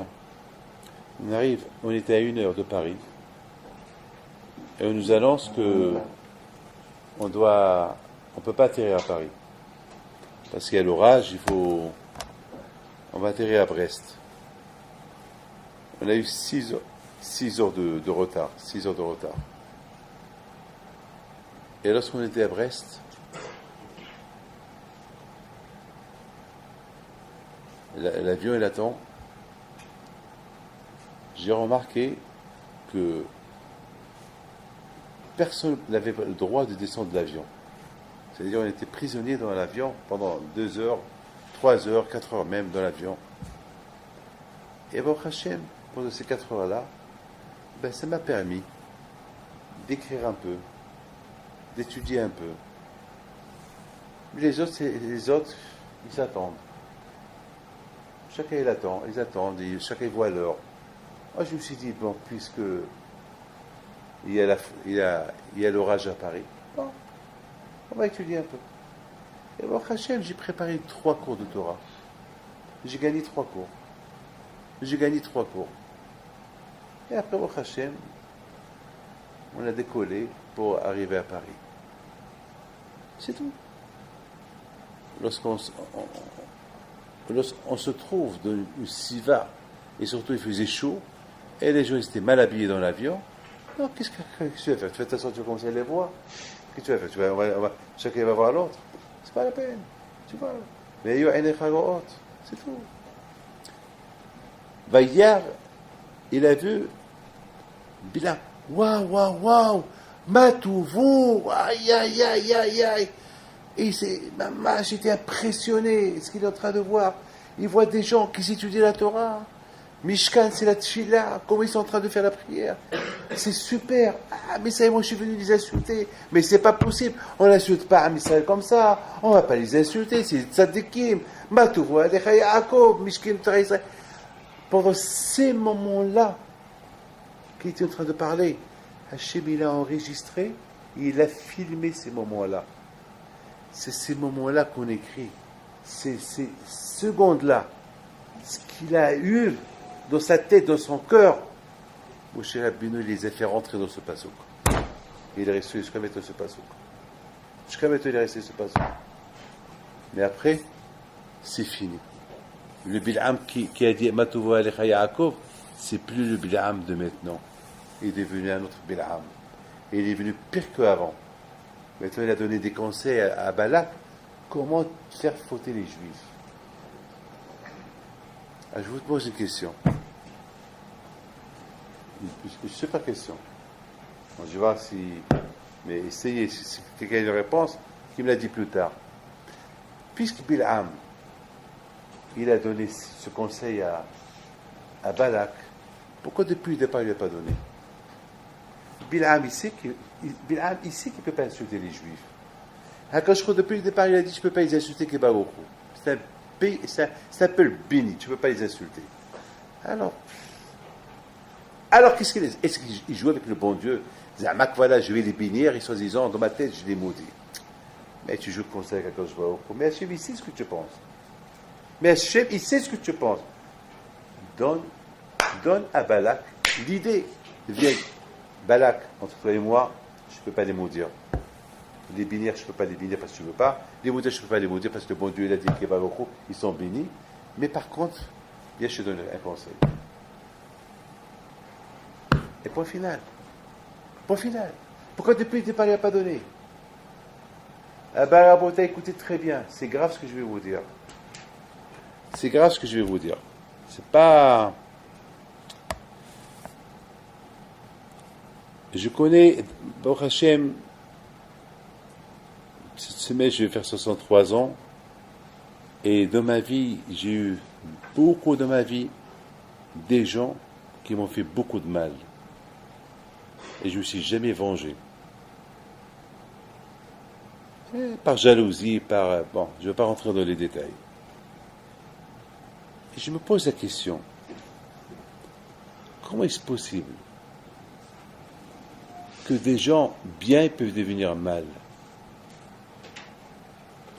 on était à 1 heure de Paris, et on nous annonce que on peut pas atterrir à Paris. Parce qu'il y a l'orage, on va atterrir à Brest. On a eu 6 heures de retard. 6 heures de retard. Et lorsqu'on était à Brest, l'avion il attend. J'ai remarqué que personne n'avait le droit de descendre de l'avion. C'est-à-dire on était prisonniers dans l'avion pendant 2 heures, 3 heures, 4 heures même dans l'avion. Et Baruch Hashem, pendant ces 4 heures-là, ben, ça m'a permis d'écrire un peu, d'étudier un peu. Les autres, ils attendent. Chacun il attend, ils attendent, chacun voit l'heure. Moi je me suis dit, bon, puisque il y a l'orage à Paris, bon, on va étudier un peu. Et bon, Hachem, j'ai préparé 3 cours de Torah. J'ai gagné 3 cours. Et après, bon, Hachem, on a décollé pour arriver à Paris. C'est tout. Lorsqu'on se trouve dans une siva, et surtout il faisait chaud, et les gens étaient mal habillés dans l'avion, non, qu'est-ce que tu vas faire? Tu vas t'asseoir, tu vas commencer à les voir. Qu'est-ce que tu vas faire? Chacun va voir l'autre. C'est pas la peine. Tu vois. Mais il y a un effort, c'est tout. Hier, il a vu Bilam. Waouh, Matouvo, aïe. Et maman, j'étais impressionné. Ce qu'il est en train de voir. Il voit des gens qui étudient la Torah. Mishkan, c'est la tchila. Comment ils sont en train de faire la prière. C'est super. Ah, mais ça, moi, je suis venu les insulter. Mais c'est pas possible. On n'insulte pas un Israël comme ça. On va pas les insulter. C'est tzadikim. Matouvo, Alecha Yaakov, Mishkin, Israël. Pendant ces moments-là, qu'il était en train de parler, Hachem, il a enregistré, il a filmé ces moments-là. C'est ces moments-là qu'on écrit. Ces secondes-là. Ce qu'il a eu dans sa tête, dans son cœur. Moshe Rabbeinu, il les a fait rentrer dans ce passouk. Il est resté jusqu'à mettre ce passouk. Jusqu'à mettre, il est resté ce passouk. Mais après, c'est fini. Le Bil'am qui a dit Matouvo Alecha Yaakov, c'est plus le Bil'am de maintenant. Il est devenu un autre Bil'am. Et il est devenu pire qu'avant. Maintenant, il a donné des conseils à Balak. Comment faire fauter les Juifs? Je vous pose une question. Une super question. Bon, je vais voir si... Mais essayez, si quelqu'un a une réponse, qui me l'a dit plus tard. Puisque Bil'am, il a donné ce conseil à Balak, pourquoi depuis le départ il ne l'a pas donné? Bil'am, il sait qu'il ne peut pas insulter les Juifs. Hakadosh depuis le départ, il a dit, je ne peux pas les insulter que Baruch Hu. Ça s'appelle béni, tu ne peux pas les insulter. Alors qu'est-ce qu'il est? Est-ce qu'il joue avec le bon Dieu? Zamak, voilà, je vais les bénir, et soi-disant, dans ma tête, je les maudis. Mais tu joues comme ça avec Hakadosh Baruch Hu. Mais Hachem, il sait ce que tu penses. Donne à Balak l'idée. Viens, Balak, entre toi et moi, je ne peux pas les maudire. Les bénir, je ne peux pas les bénir parce que tu ne veux pas. Les maudire, je ne peux pas les maudire parce que le bon Dieu, il a dit qu'ils ils sont bénis. Mais par contre, viens, je te donne un conseil. Et point final. Pourquoi depuis le départ, il n'a pas donné? Ah ben, Rabota, écoutez très bien. C'est grave ce que je vais vous dire. C'est pas... Je connais, Baruch Hashem, cette semaine, je vais faire 63 ans. Et dans ma vie, j'ai eu beaucoup dans ma vie des gens qui m'ont fait beaucoup de mal. Et je ne me suis jamais vengé. Par jalousie, bon, je ne vais pas rentrer dans les détails. Et je me pose la question, comment est-ce possible que des gens bien peuvent devenir mal?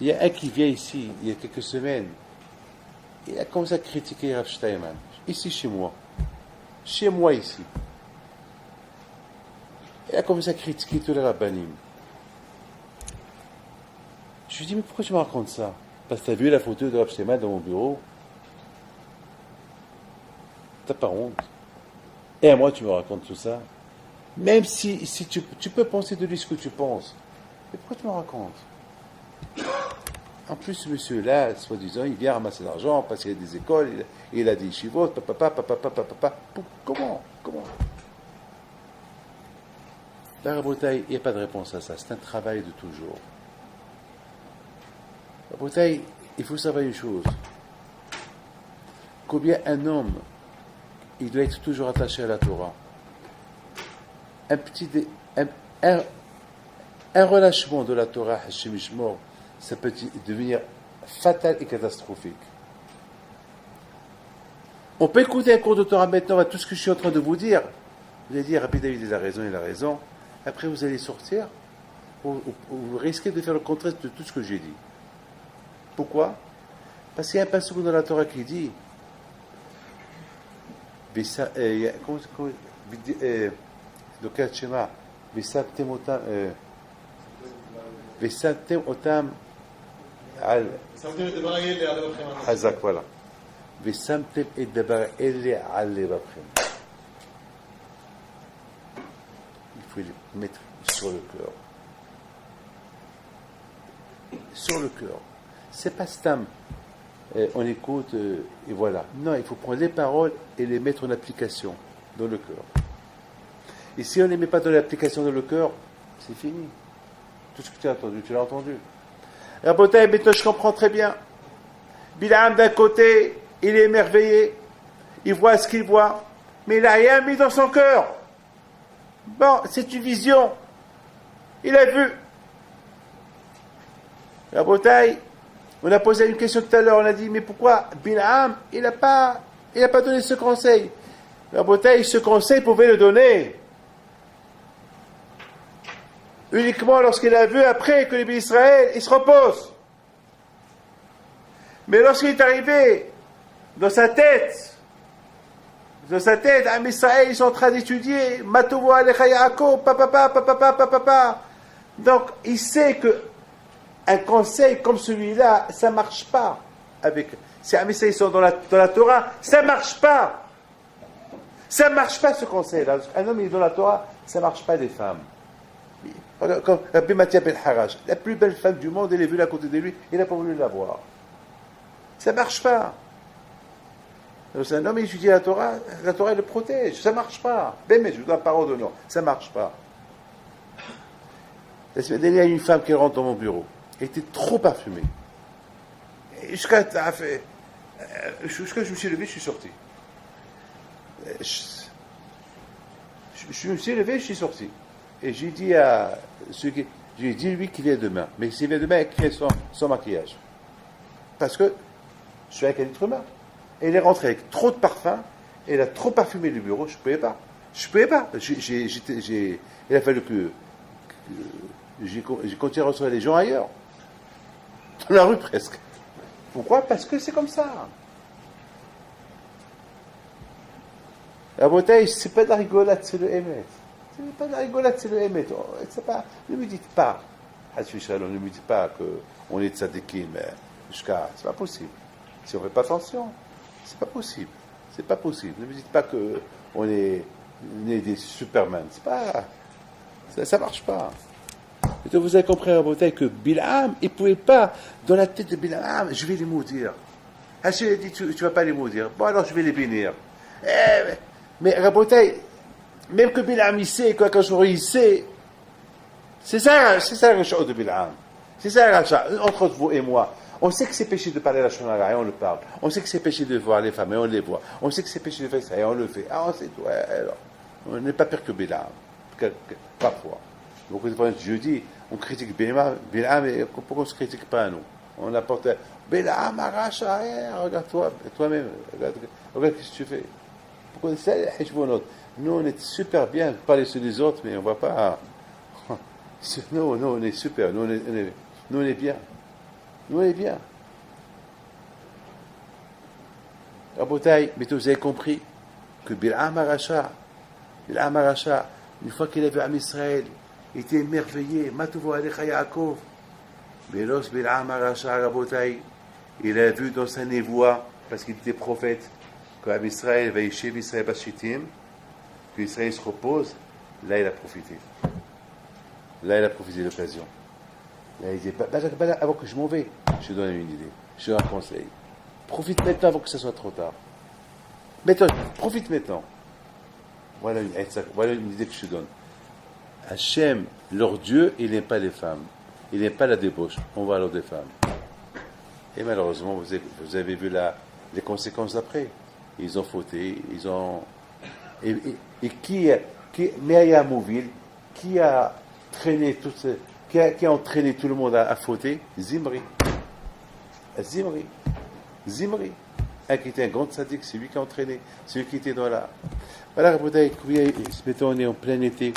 Il y a un qui vient ici, il y a quelques semaines, il a commencé à critiquer Rav Steinman, ici chez moi ici. Il a commencé à critiquer tous les rabbanim. Je lui dis, mais pourquoi tu me racontes ça? Parce que tu as vu la photo de Rav Steinman dans mon bureau? T'as pas honte? Et à moi, tu me racontes tout ça? Même si tu peux penser de lui ce que tu penses. Mais pourquoi tu me racontes? En plus, ce monsieur-là, soi-disant, il vient ramasser l'argent parce qu'il y a des écoles, il a des yeshivot, papa. Comment? La Rabotaï, il n'y a pas de réponse à ça. C'est un travail de toujours. La Rabotaï, il faut savoir une chose. Combien un homme, il doit être toujours attaché à la Torah. un, un relâchement de la Torah, Hashem Yishmor, ça peut devenir fatal et catastrophique. On peut écouter un cours de Torah maintenant, à tout ce que je suis en train de vous dire. Vous allez dire, Rabbi David, il a raison. Après, vous allez sortir, vous risquez de faire le contraire de tout ce que j'ai dit. Pourquoi? Parce qu'il y a un passage dans la Torah qui dit, donc Shema, Vesaptem otam al Hazak, voilà. Vesamtem et dabar elle al lebabchem. Il faut les mettre sur le cœur. Sur le cœur. C'est pas stam. On écoute et voilà. Non, il faut prendre les paroles et les mettre en application dans le cœur. Et si on ne les met pas dans l'application dans le cœur, c'est fini. Tout ce que tu as entendu, tu l'as entendu. Rabotai, maintenant je comprends très bien. Bilam d'un côté, il est émerveillé, il voit ce qu'il voit, mais il n'a rien mis dans son cœur. Bon, c'est une vision. Il a vu. Rabotai, on a posé une question tout à l'heure, on a dit, mais pourquoi Bilam, il n'a pas donné ce conseil? Rabotai, ce conseil pouvait le donner uniquement lorsqu'il a vu après que les bénis d'Israël, ils se reposent. Mais lorsqu'il est arrivé dans sa tête, Am Israël, ils sont en train d'étudier, Matovo Alecha Yaakov, papa. Donc, il sait que un conseil comme celui-là, ça ne marche pas. Si Am Israël, ils sont dans la Torah, ça ne marche pas. Ça ne marche pas ce conseil-là. Un homme, il est dans la Torah, ça ne marche pas des femmes. Comme Rabbi Mathia Ben Haraj, la plus belle femme du monde, elle est venue à côté de lui, il n'a pas voulu la voir. Ça ne marche pas. Alors, c'est un homme, il étudie la Torah le protège, ça ne marche pas. Ben, mais je vous donne la parole d'honneur, ça ne marche pas. La semaine dernière, il y a une femme qui rentre dans mon bureau, elle était trop parfumée. Et jusqu'à je me suis levé, je suis sorti. Je me suis levé, je suis sorti. Et j'ai dit à j'ai dit lui qu'il vient demain. Mais s'il vient demain, qu'il vient sans maquillage. Parce que je suis avec un être humain. Et il est rentré avec trop de parfum, et il a trop parfumé le bureau, je ne pouvais pas. Il a fallu que j'ai continué à recevoir les gens ailleurs. Dans la rue presque. Pourquoi? Parce que c'est comme ça. La bouteille, c'est pas de la rigolade, c'est le émet. Ce n'est pas de la rigolade, c'est le émet. Ne me dites pas, ne me dites pas qu'on est tzadikim, c'est pas possible. Si on ne fait pas attention, c'est pas possible. C'est pas possible. Ne me dites pas qu'on est des supermen. Ça marche pas. Et donc vous avez compris, Rabotai, que Bilam, il ne pouvait pas, dans la tête de Bilam, je vais les maudire. Hachem a dit, tu ne vas pas les maudire. Bon, alors je vais les bénir. Mais Rabotai, même que Bilam, il sait, quoi, quand il sait, c'est ça le rachat de Bilam. C'est ça le rachat, entre vous et moi. On sait que c'est péché de parler la Shonara et on le parle. On sait que c'est péché de voir les femmes et on les voit. On sait que c'est péché de faire ça et on le fait. Ah, on sait tout. Alors, on n'est pas pire que Bilam. Parfois. Donc, je dis, on critique Bilam, et pourquoi on ne se critique pas à nous? On apporte Bilam, Aracha, regarde toi-même, regarde ce que tu fais. Pourquoi c'est nous, on est super bien de parler sur les autres, mais on ne va pas. Nous, on est super, nous, on est bien. Nous, on est bien. Rabotai, mais vous avez compris que Bilam Aracha, une fois qu'il a vu Am Israël, il était émerveillé. Matovo Alecha Yaakov. Mais lorsque Bilam Aracha, Rabotai, il a vu dans sa névoie, parce qu'il était prophète, qu'Am Israël va yeshiv Israël Bashitim, qu'Israël se repose, là il a profité. Là il a profité de l'occasion. Là il dit, avant que je m'en vais, je te donne une idée, je te donne un conseil. Profite maintenant avant que ce soit trop tard. Profite maintenant. Voilà une idée que je te donne. Hachem, leur Dieu, il n'aime pas les femmes. Il n'aime pas la débauche. On va alors des femmes. Et malheureusement, vous avez vu les conséquences après. Ils ont fauté, ils ont... Et Meaya Mouvil, qui a traîné qui a entraîné tout le monde à fauter? Zimri. Zimri. Un qui était un grand sadique, c'est lui qui a entraîné, c'est lui qui était dans la. Voilà, mettons, on est en plein été.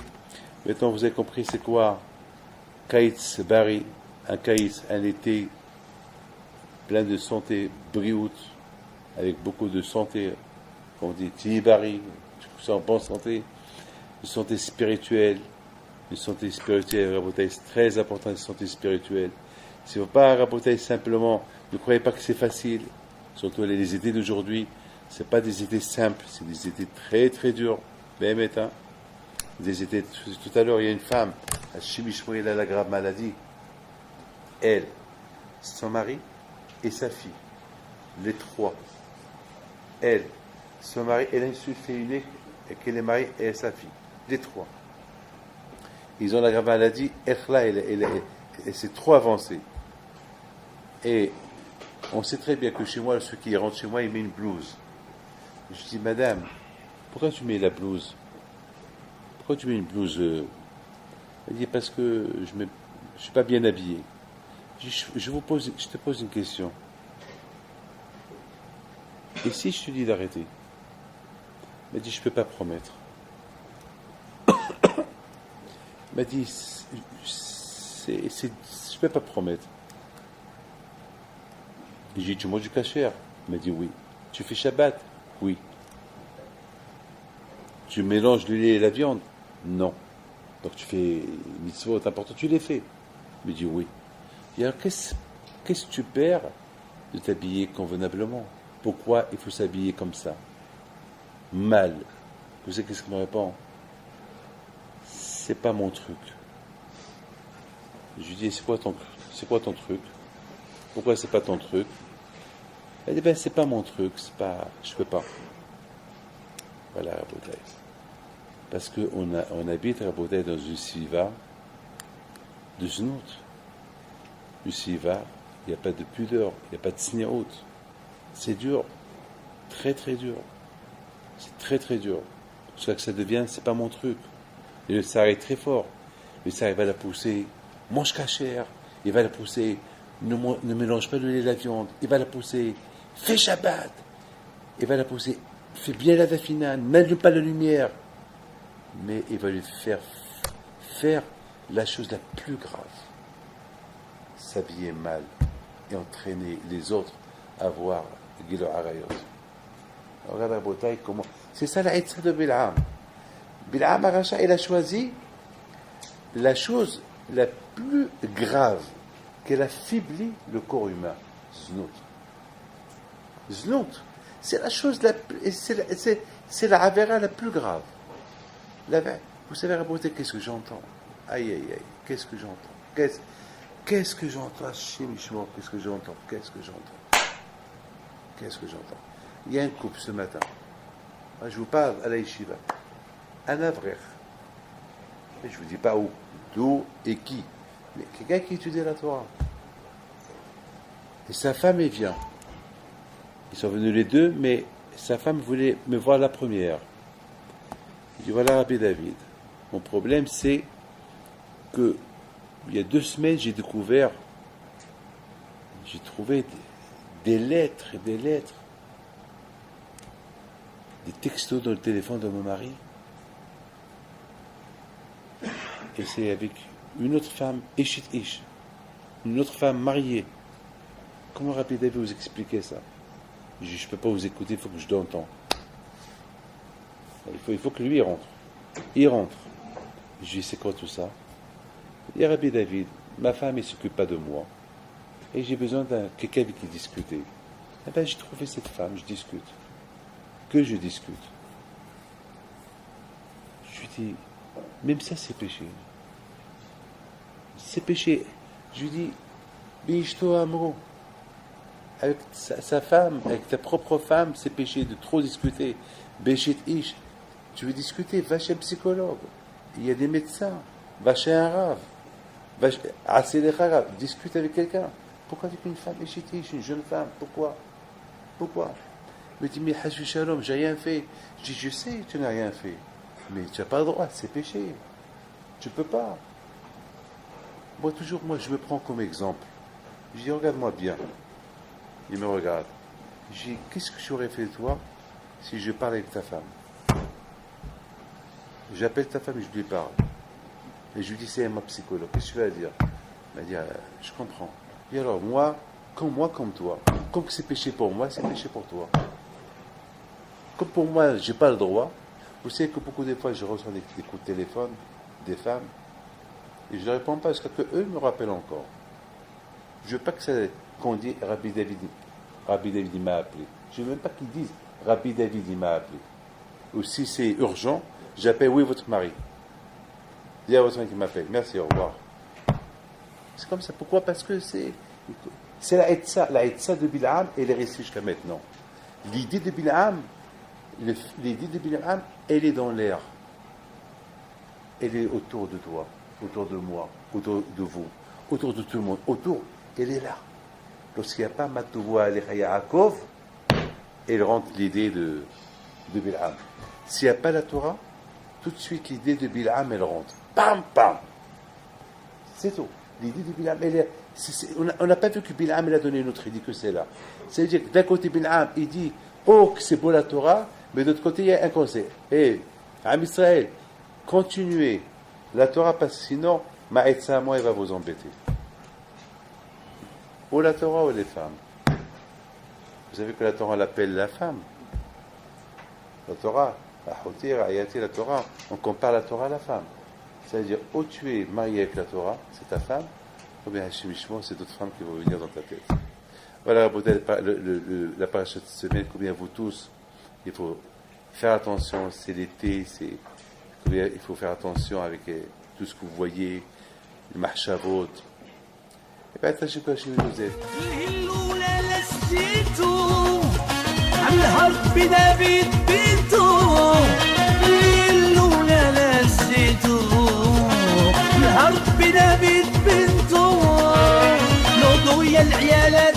Maintenant, vous avez compris, c'est quoi Kaïtz Bari, un Kaïtz, un été plein de santé, briout, avec beaucoup de santé, comme on dit, Tibari, tout ça en bonne santé, une santé spirituelle. Une santé spirituelle, Rabotaï, c'est très important, une santé spirituelle. Si vous pas Rabotaï simplement, ne croyez pas que c'est facile. Surtout les étés d'aujourd'hui, ce pas des étés simples, c'est des étés très très durs. Hein. Des étés, tout à l'heure, il y a une femme, à Chimichmo, elle a la grave maladie. Elle, son mari et sa fille, les trois. Elle, son mari, elle a une seule fille unique, et qu'elle est mariée, et sa fille. Les trois. Ils ont la grave maladie, et c'est trop avancé. Et on sait très bien que chez moi, ceux qui rentrent chez moi, ils mettent une blouse. Je dis, madame, pourquoi tu mets la blouse? Pourquoi tu mets une blouse? Elle dit, parce que je ne suis pas bien habillé. Je te pose une question. Et si je te dis d'arrêter? Elle dit, je ne peux pas promettre. Elle m'a dit, je ne peux pas promettre. J'ai dit, tu manges du kasher? Elle m'a dit, oui. Tu fais Shabbat? Oui. Tu mélanges le lait et la viande? Non. Donc tu fais mitzvot importantes, tu les fais? Elle m'a dit, oui. Et alors, qu'est-ce que tu perds de t'habiller convenablement? Pourquoi il faut s'habiller comme ça? Mal. Vous savez qu'est-ce qu'on me répond? C'est pas mon truc. Je lui dis, c'est quoi ton truc? Pourquoi c'est pas ton truc? Elle dit, ben c'est pas mon truc, je peux pas. Voilà, Rabotai. Parce qu'on habite, Rabotai, dans une siva de znout. Une siva, il n'y a pas de pudeur, il n'y a pas de tsnirut. C'est dur. Très très dur. C'est très très dur. Soit que ça devient, c'est pas mon truc. Et le tsar est très fort. Le tsar, il va la pousser, mange cachère. Il va la pousser, ne mélange pas le lait et la viande. Il va la pousser, fais Shabbat. Il va la pousser, fais bien la vafina, n'allume pas la lumière. Mais il va lui faire la chose la plus grave. S'habiller mal et entraîner les autres à voir Gilo Arayot. Regarde la bataille, comment. C'est ça la Etzah de Bil'am. Bil'am Aracha, il a choisi la chose la plus grave qu'elle affaiblit le corps humain. Znout. Znout. C'est la chose c'est la avéra la plus grave. Vous savez, Raboté, qu'est-ce que j'entends? Aïe, aïe, aïe, qu'est-ce que j'entends? Qu'est-ce que j'entends? Chimichement, qu'est-ce que j'entends? Qu'est-ce que j'entends? Il y a un couple ce matin. Je vous parle à la yeshiva. Un avrer. Je ne vous dis pas où, d'où et qui. Mais quelqu'un qui étudie la Torah. Et sa femme, elle vient. Ils sont venus les deux, mais sa femme voulait me voir la première. Il dit, voilà, Rabbi David. Mon problème, c'est que il y a 2 semaines, j'ai trouvé des lettres et des lettres, des textos dans le téléphone de mon mari. Et c'est avec une autre femme, Ishit Ish, une autre femme mariée. Comment Rabbi David vous expliquer ça? Je ne peux pas vous écouter, il faut que je l'entende. Il faut que lui rentre. Il rentre. Je lui dis, c'est quoi tout ça? Il dit, Rabbi David, ma femme ne s'occupe pas de moi. Et j'ai besoin de quelqu'un avec qui discuter. Eh bien, j'ai trouvé cette femme, je discute. Que je discute. Je lui dis, même ça, c'est péché. C'est péché. Je lui dis, Bishto Amro. Avec sa femme, avec ta propre femme, c'est péché de trop discuter. Béchit Ish. Tu veux discuter, va chez un psychologue. Il y a des médecins. Va chez un rave. Va chez un discute avec quelqu'un. Pourquoi avec une femme Béchit Ish, une jeune femme? Pourquoi? Il me dit, mais Hajj Shalom, j'ai rien fait. Je dis, je sais, tu n'as rien fait. Mais tu n'as pas le droit, c'est péché. Tu peux pas. Moi, toujours, je me prends comme exemple. Je dis, regarde-moi bien. Il me regarde. Je dis, qu'est-ce que j'aurais fait de toi si je parle avec ta femme? J'appelle ta femme et je lui parle. Et je lui dis, c'est ma psychologue. Qu'est-ce que tu vas dire? Elle m'a dit, je comprends. Et alors, moi, comme toi, comme c'est péché pour moi, c'est péché pour toi. Comme pour moi, je n'ai pas le droit. Vous savez que beaucoup de fois, je reçois des coups de téléphone des femmes et je ne réponds pas jusqu'à ce qu'eux me rappellent encore. Je ne veux pas qu'on dise Rabbi David il m'a appelé. Je ne veux même pas qu'ils disent Rabbi David il m'a appelé. Ou si c'est urgent, j'appelle oui votre mari. Dis à votre mari qui m'appelle. Merci, au revoir. C'est comme ça. Pourquoi? Parce que c'est la Hetza. La Hetza de Bil'am, elle est restée jusqu'à maintenant. L'idée de Bil'am, elle est dans l'air. Elle est autour de toi, autour de moi, autour de vous, autour de tout le monde. Autour, elle est là. Lorsqu'il n'y a pas Matovoa Alecha Yaakov, elle rentre l'idée de Bil'am. S'il n'y a pas la Torah, tout de suite l'idée de Bil'am, elle rentre. Pam, pam. C'est tout. L'idée de Bil'am, on n'a pas vu que Bil'am, elle a donné une autre idée que c'est là. C'est-à-dire que d'un côté, Bil'am, il dit, oh, que c'est beau la Torah, mais de l'autre côté, il y a un conseil. Et, Am Israël, continuez la Torah, parce que sinon, ma Hetza à moi, elle va vous embêter. Ou la Torah ou les femmes. Vous savez que la Torah l'appelle la femme. La Torah, la Hotir, Ayati, la Torah, on compare la Torah à la femme. C'est-à-dire, ou tu es marié avec la Torah, c'est ta femme, ou bien Hachim Ishmo, c'est d'autres femmes qui vont venir dans ta tête. Voilà la paracha de cette semaine, combien vous tous, il faut faire attention, c'est l'été, il faut faire attention avec tout ce que vous voyez, les mahshavot. Et bien, sachez quoi, chez nous êtes. العيالات